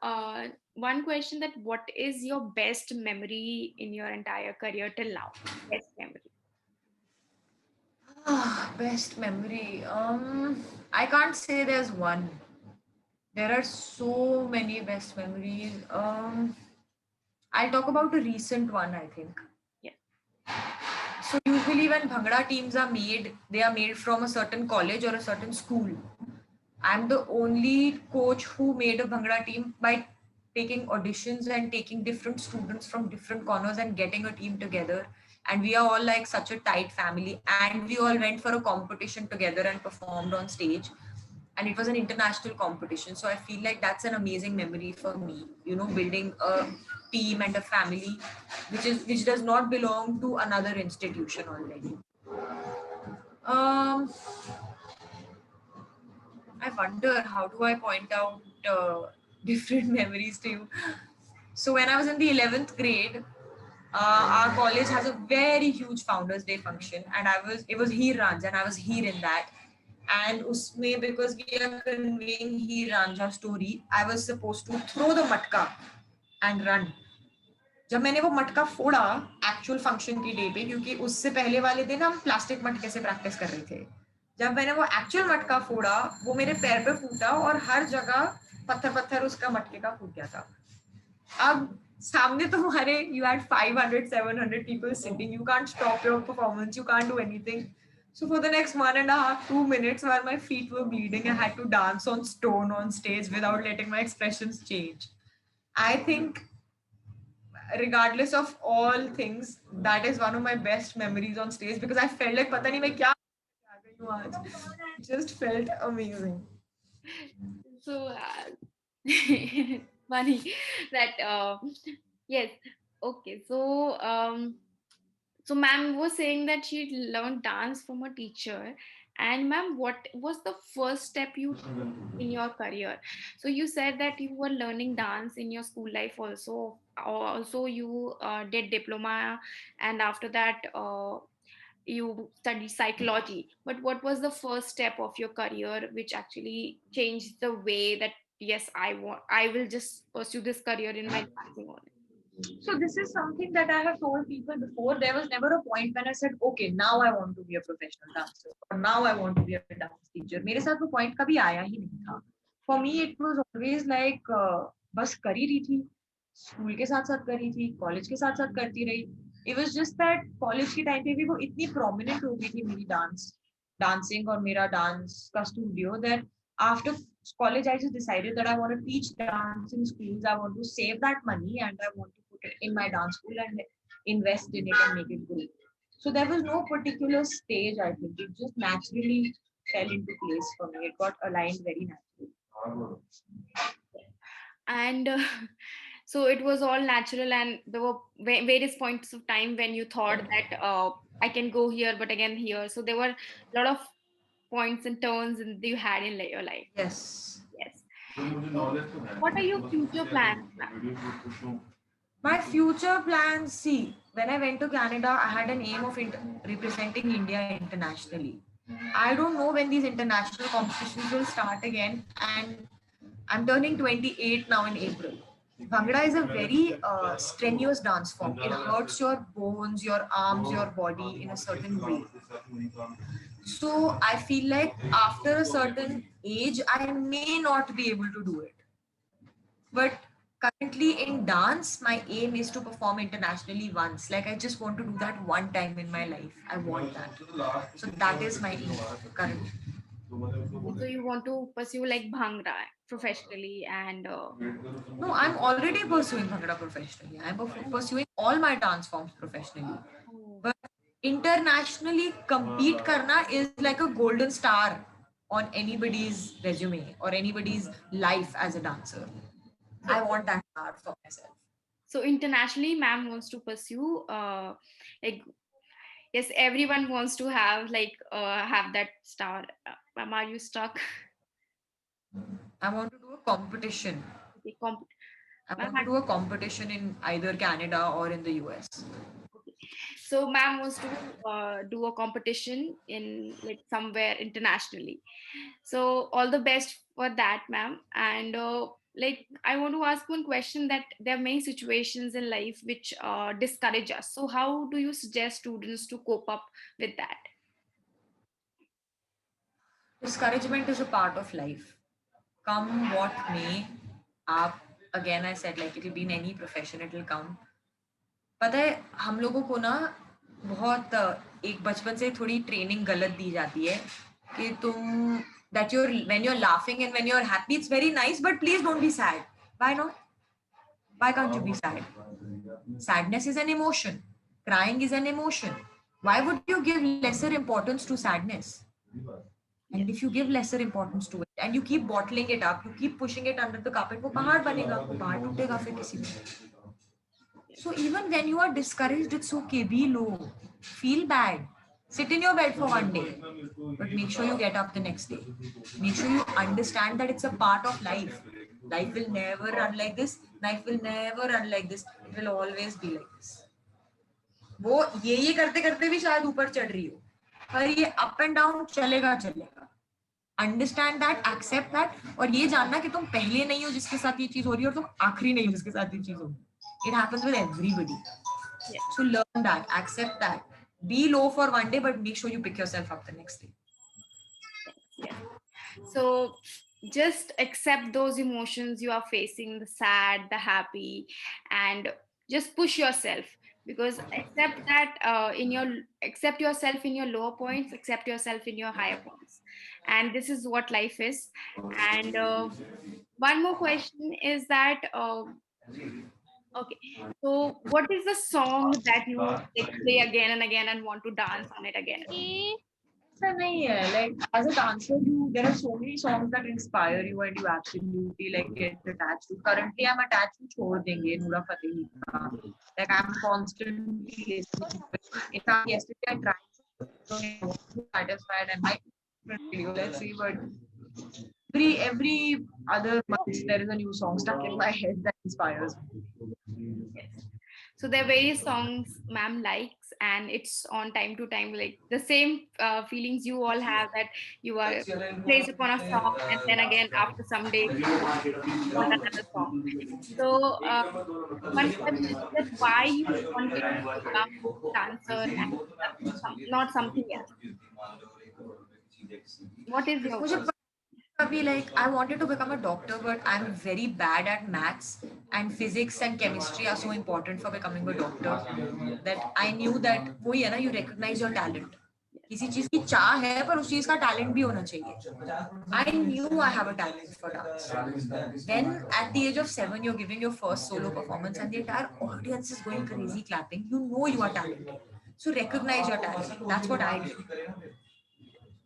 one question, that what is your best memory in your entire career till now? Best memory. Best memory. I can't say there's one. There are so many best memories. I'll talk about a recent one, I think. Yeah. So usually when Bhangra teams are made, they are made from a certain college or a certain school. I'm the only coach who made a Bhangra team by taking auditions and taking different students from different corners and getting a team together. And we are all like such a tight family. And we all went for a competition together and performed on stage. And it was an international competition. So I feel like that's an amazing memory for me, you know, building a team and a family which does not belong to another institution already. Um, I wonder how do I point out different memories to you. So when I was in the 11th grade, our college has a very huge Founders Day function, and it was Heer Ranjha, and I was here in that. And usme, because we are conveying Heer Ranjha story, I was supposed to throw the matka and run. जब मैंने वो मटका फोड़ा actual function की day पे, क्योंकि उससे पहले वाले दिन हम प्लास्टिक मटके से प्रैक्टिस कर रहे थे, जब मैंने वो एक्चुअल मटका फोड़ा, वो मेरे पैर पे फूटा और हर जगह पत्थर पत्थर उसका मटके का फूट गया था. अब सामने तुम्हारे you had 500 700 people sitting, you can't stop your performance, you can't do anything. So for the next 1.5 2 minutes, while my feet were bleeding, I had to dance on stone on stage without letting my expressions change. I think regardless of all things, that is one of my best memories on stage, because I felt like pata nahi main kya gayi hu aaj. It just felt amazing. So funny that yes. Okay, so ma'am was saying that she learned dance from a teacher. And ma'am, what was the first step you took in your career? So you said that you were learning dance in your school life also. Also, you did diploma, and after that, you studied psychology. But what was the first step of your career which actually changed the way that yes, I will just pursue this career in my dancing only? So this is something that I have told people before. There was never a point when I said, okay, now I want to be a professional dancer, or now I want to be a dance teacher. मेरे साथ वो point कभी आया ही नहीं था. For me, it was always like बस कर ही रही थी, स्कूल के साथ साथ कर रही थी, कॉलेज के साथ साथ करती रही. It was just that college के टाइम पे भी वो इतनी prominent हो गई थी मेरी dancing और मेरा dance का studio, that after college I just decided that I want to teach dance in schools. I want to save that money and I want to put it in my dance school and invest in it and make it good. So there was no particular stage, I think. It just naturally fell into place for me. It got aligned very naturally. And so it was all natural, and there were various points of time when you thought that I can go here, but again here. So there were a lot of points and turns that you had in your life. Yes. Yes. What are your future plans, ma'am? My future plans, see, when I went to Canada, I had an aim of representing India internationally. I don't know when these international competitions will start again, and I'm turning 28 now in April. Bhangra is a very strenuous dance form. It hurts your bones, your arms, your body in a certain way. So I feel like after a certain age, I may not be able to do it. But currently in dance, my aim is to perform internationally once. Like I just want to do that one time in my life. I want that. So that is my aim currently. So you want to pursue like Bhangra professionally and No, I'm already pursuing Bhangra professionally. I'm pursuing all my dance forms professionally. But internationally compete karna is like a golden star on anybody's resume or anybody's life as a dancer. I want that star for myself. So internationally, ma'am wants to pursue like yes, everyone wants to have like have that star. Ma'am, are you stuck? I want to do a competition. Okay, I want to do a competition in either Canada or in the US. So ma'am wants to do a competition in like somewhere internationally. So all the best for that, ma'am. And like I want to ask one question, that there are many situations in life which discourage us. So how do you suggest students to cope up with that? Discouragement is a part of life. Come what may, again I said, like it will be in any profession, it will come. पता है हम लोगों को ना बहुत एक बचपन से थोड़ी ट्रेनिंग गलत दी जाती है कि तुम that when you're laughing and when you're happy, it's very nice, but please don't be sad. Why not? Why can't you be sad? Sadness is an emotion. Crying is an emotion. Why would you give lesser importance to sadness? And if you give lesser importance to it and you keep bottling it up, you keep pushing it under the carpet, वो पहाड़ बनेगा, वो पहाड़ टूटेगा फिर किसी दिन. So even when you are discouraged, it's okay. Be low. Feel bad. Sit in your bed for one day. But make sure you get up the next day. Make sure you understand that it's a part of life. Life will never run like this. Life will never run like this. It will always be like this. वो ये करते करते भी शायद ऊपर चढ़ रही हो, पर ये अप एंड डाउन चलेगा चलेगा. अंडरस्टैंड दैट, एक्सेप्ट दैट, और ये जानना कि तुम पहले नहीं हो जिसके साथ ये चीज हो रही है और तुम आखिरी नहीं हो जिसके साथ ये चीज हो रही है. It happens with everybody. So learn that, accept that, be low for one day but make sure you pick yourself up the next day. So just accept those emotions you are facing, the sad, the happy, and just push yourself, because accept yourself in your lower points, accept yourself in your higher points, and this is what life is. And one more question is that okay, so what is the song that you like play again and again and want to dance on it again? Like as a dancer, there are so many songs that inspire you and you absolutely like get attached to. Currently, I'm attached to Chhod Denge, Noora Fateh ka. Like I'm constantly listening to it. In fact, yesterday I tried to satisfied and my video. Let's see, but every other month there is a new song stuck in my head that inspires me. Yes. So there are various songs ma'am likes, and it's on time to time, like the same feelings you all have, that you are placed upon a song and then again after some days you want another song. So one question is that why you wanted to become a dancer and not something else? What is your like I wanted to become a doctor, but I'm very bad at maths, and physics and chemistry are so important for becoming a doctor that I knew that वो ही है ना, you recognize your talent. किसी चीज की चाह है पर उस चीज का talent भी होना चाहिए. I knew I have a talent for dance. Then at the age of 7 you're giving your first solo performance and the entire audience is going crazy clapping. You know you are talented, so recognize your talent. That's what I did.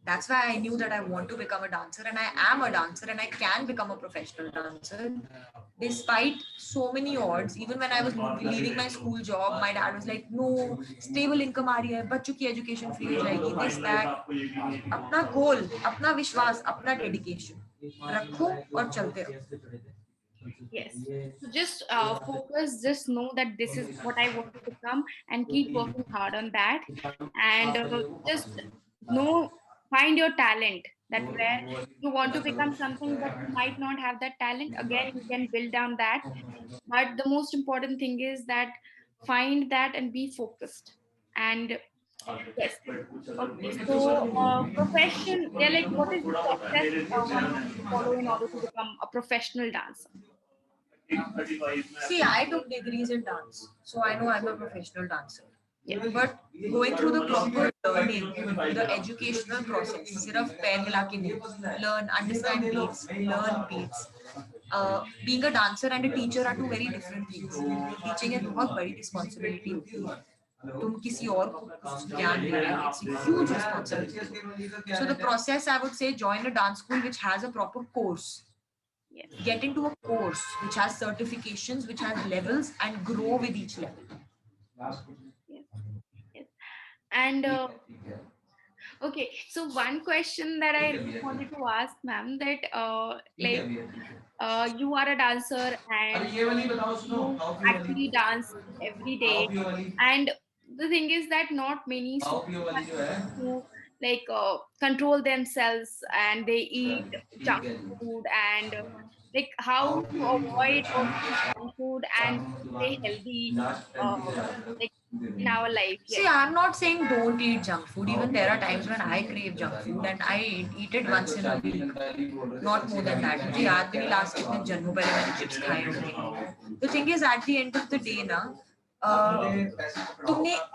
That's why I knew that I want to become a dancer, and I am a dancer, and I can become a professional dancer. Despite so many odds, even when I was leaving my school job, my dad was like, "No, stable income आ रही है, बच्चों की education free हो जाएगी, this that." अपना goal, अपना विश्वास, अपना dedication रखो और चलते रहो. Yes. So just focus, just know that this is what I want to become and keep working hard on that. And just know, find your talent, that where you want to become something but you might not have that talent. Again, you can build on that. But the most important thing is that find that and be focused. And yes. Okay. So profession, yeah, like what is the process one has to follow in order to become a professional dancer? See, I took degrees in dance, so I know I'm a professional dancer. Yeah. But going through the proper learning, the educational process, सिर्फ पैर हिला के नहीं, learn, understand beats, learn beats. Being a dancer and a teacher are two very different things. Teaching एक बहुत बड़ी responsibility होती है. तुम किसी और को ज्ञान दे रहे हो. It's a huge responsibility. So the process, I would say, join a dance school which has a proper course. Yes. Get into a course which has certifications, which has levels, and grow with each level. Yes. Yes. And okay, so one question that I wanted to ask, ma'am, that you are a dancer and you actually dance every day, and the thing is that not many students have to control themselves and they eat junk food, and like how to avoid all this junk food and stay healthy like in our life. See, Yes. I'm not saying don't eat junk food. Even there are times when I crave junk food and I eat it once in a week. Not more than that. मुझे याद भी नहीं last कितने जन्मों पहले मैंने chips खाए होंगे. The thing is, at the end of the day, ना,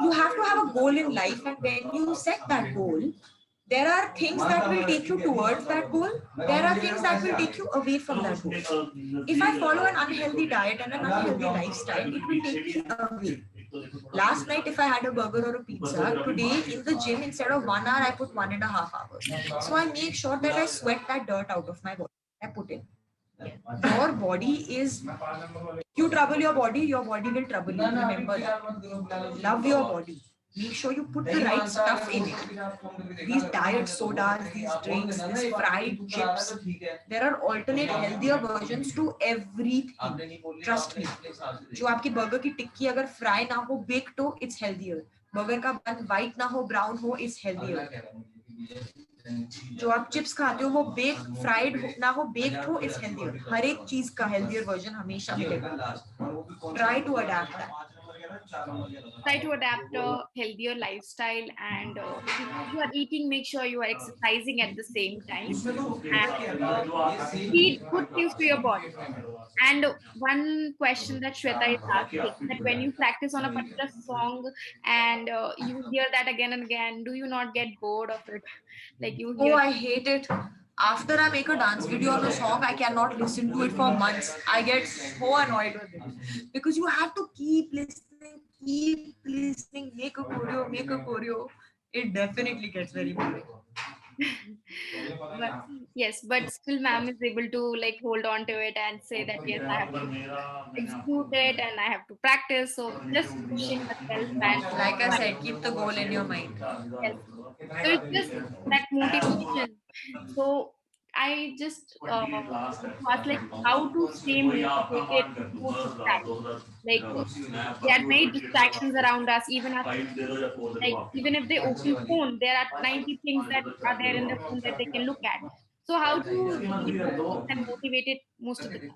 you have to have a goal in life, and when you set that goal, there are things that will take you towards that goal. There are things that will take you away from that goal. If I follow an unhealthy diet and an unhealthy lifestyle, it will take me away. Last night, if I had a burger or a pizza, today in the gym, instead of 1 hour, I put 1.5 hours. So I make sure that I sweat that dirt out of my body. I put in. Your body is, you trouble your body will trouble you. Remember that. Love your body. make sure you put the right stuff in it. These diet sodas, these drinks, these fried chips, there are alternate healthier versions to everything. Trust me. जो आपकी burger की टिक्की अगर fry ना हो, baked हो, it's healthier. Burger का बन white ना हो, ब्राउन हो, is healthier. जो आप चिप्स खाते हो वो बेक फ्राइड ना हो, बेक्ड हो, इज हेल्दियर. हर एक चीज का हेल्दियर वर्जन हमेशा मिलेगा. Try to adapt that. Try to adapt a healthier lifestyle, and if you are eating, make sure you are exercising at the same time, and eat good things to your body. And one question that Shweta is asking, that when you practice on a particular song and you hear that again and again, do you not get bored of it? Like you Oh, hear, I hate it. After I make a dance video on a song, I cannot listen to it for months. I get so annoyed with it because you have to keep listening, make a choreo, make a choreo. It definitely gets very boring. but yes, but still, ma'am is able to like hold on to it and say that yes, I have to execute it and I have to practice. So just pushing herself and Like I said, keep the goal in your mind. yes. So it's just that motivation. So I just ask like how to stay motivated post distraction. Like there are many distractions around us, even at like even if they open phone, there are 90 things that are there in the phone that they can look at. So how to stay focused and motivated most of the time?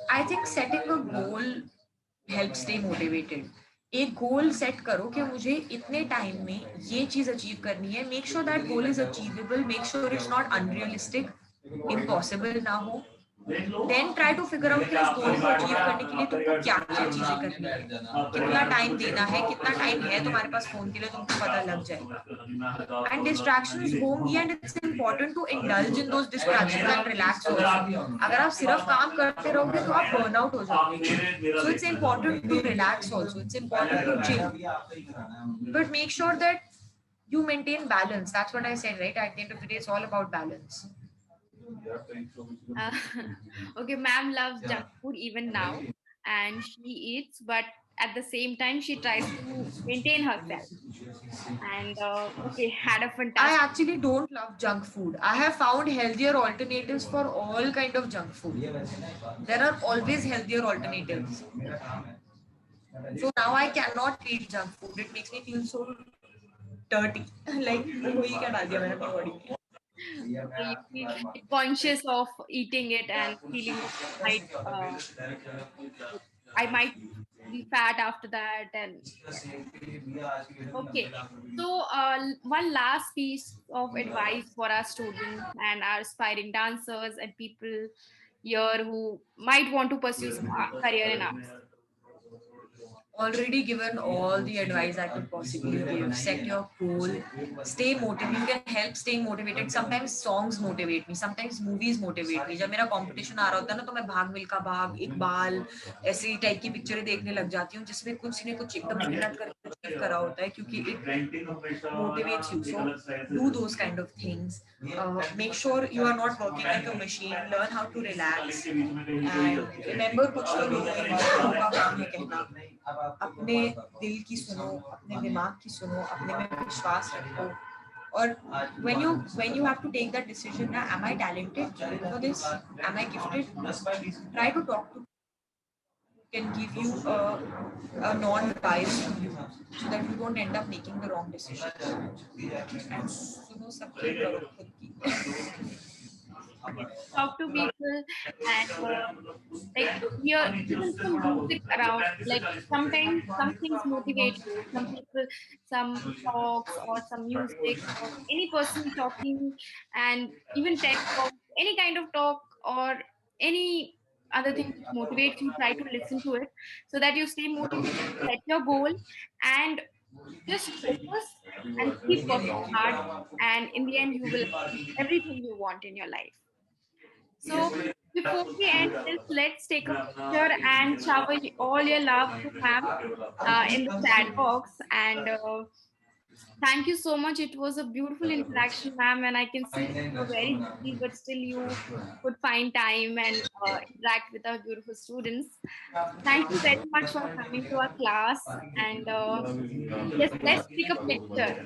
I think setting a goal helps stay motivated. एक goal set करो कि मुझे इतने time में ये चीज achieve करनी है. Make sure that goal is achievable. Make sure it's not unrealistic, impossible ना हो. Then try to figure out कि उस गोल को अचीव करने के लिए तुमको क्या क्या चीजें करनी है, कितना टाइम देना है, कितना टाइम है तुम्हारे पास फोन के लिए, तुमको पता लग जाएगा. एंड डिस्ट्रैक्शंस होंगी and it's important to indulge in those distractions and relax also. अगर आप सिर्फ काम करते रहोगे तो आप बर्न आउट हो जाओगे. So it's important to relax also. It's important to chill, but make sure that you maintain balance. That's what I said, right? At the end of the day, it's all about balance. Uh, okay, ma'am loves junk food even now, and she eats, but at the same time, she tries to maintain herself. And okay, had a I fantastic. actually don't love junk food. I have found healthier alternatives for all kind of junk food. There are always healthier alternatives. So now I cannot eat junk food. It makes me feel so dirty. Like, वही क्या डाल दिया मैंने अपनी body में. Okay, you feel conscious of eating it and feeling might I might be fat after that. And okay, so one last piece of advice for our students and our aspiring dancers and people here who might want to pursue a career in arts. Already given all the advice I could possibly give. Set your goal, stay motivated. You can help staying motivated. Sometimes songs motivate me, sometimes movies motivate me. जब मेरा competition आ रहा होता है ना तो मैं भाग मिल्खा भाग, इकबाल ऐसी टाइप की पिक्चरें देखने लग जाती हूँ जिसमें कुछ ने कुछ एकदम मेहनत करके अचीव करा होता है क्योंकि it motivates you. So do those kind of things. Make sure you are not working like a machine. Learn how to relax and remember कुछ तो लोगों का काम है कहना. अपने दिल की सुनो, अपने दिमाग की सुनो, अपने में विश्वास रखो. और when you have to take that decision, ना, am I talented for this? Am I gifted? Try to talk to can give you a non-biased view so that you don't end up making the wrong decision. And सुनो सबकी करो खुद की. Talk to people and like hear even some music around. Like sometimes some things motivate you. Some people, some talks or some music or any person talking, and even TED talk, any kind of talk or any other thing which motivates you. Try to listen to it so that you stay motivated, set your goal, and just focus and keep working hard. And in the end, you will achieve everything you want in your life. So before we end this, let's take a picture and shower all your love to ma'am in the chat box. And Thank you so much. It was a beautiful interaction, ma'am, and I can see you were very busy, but still you could find time and interact with our beautiful students. Thank you very much for coming to our class. And yes, let's take a picture.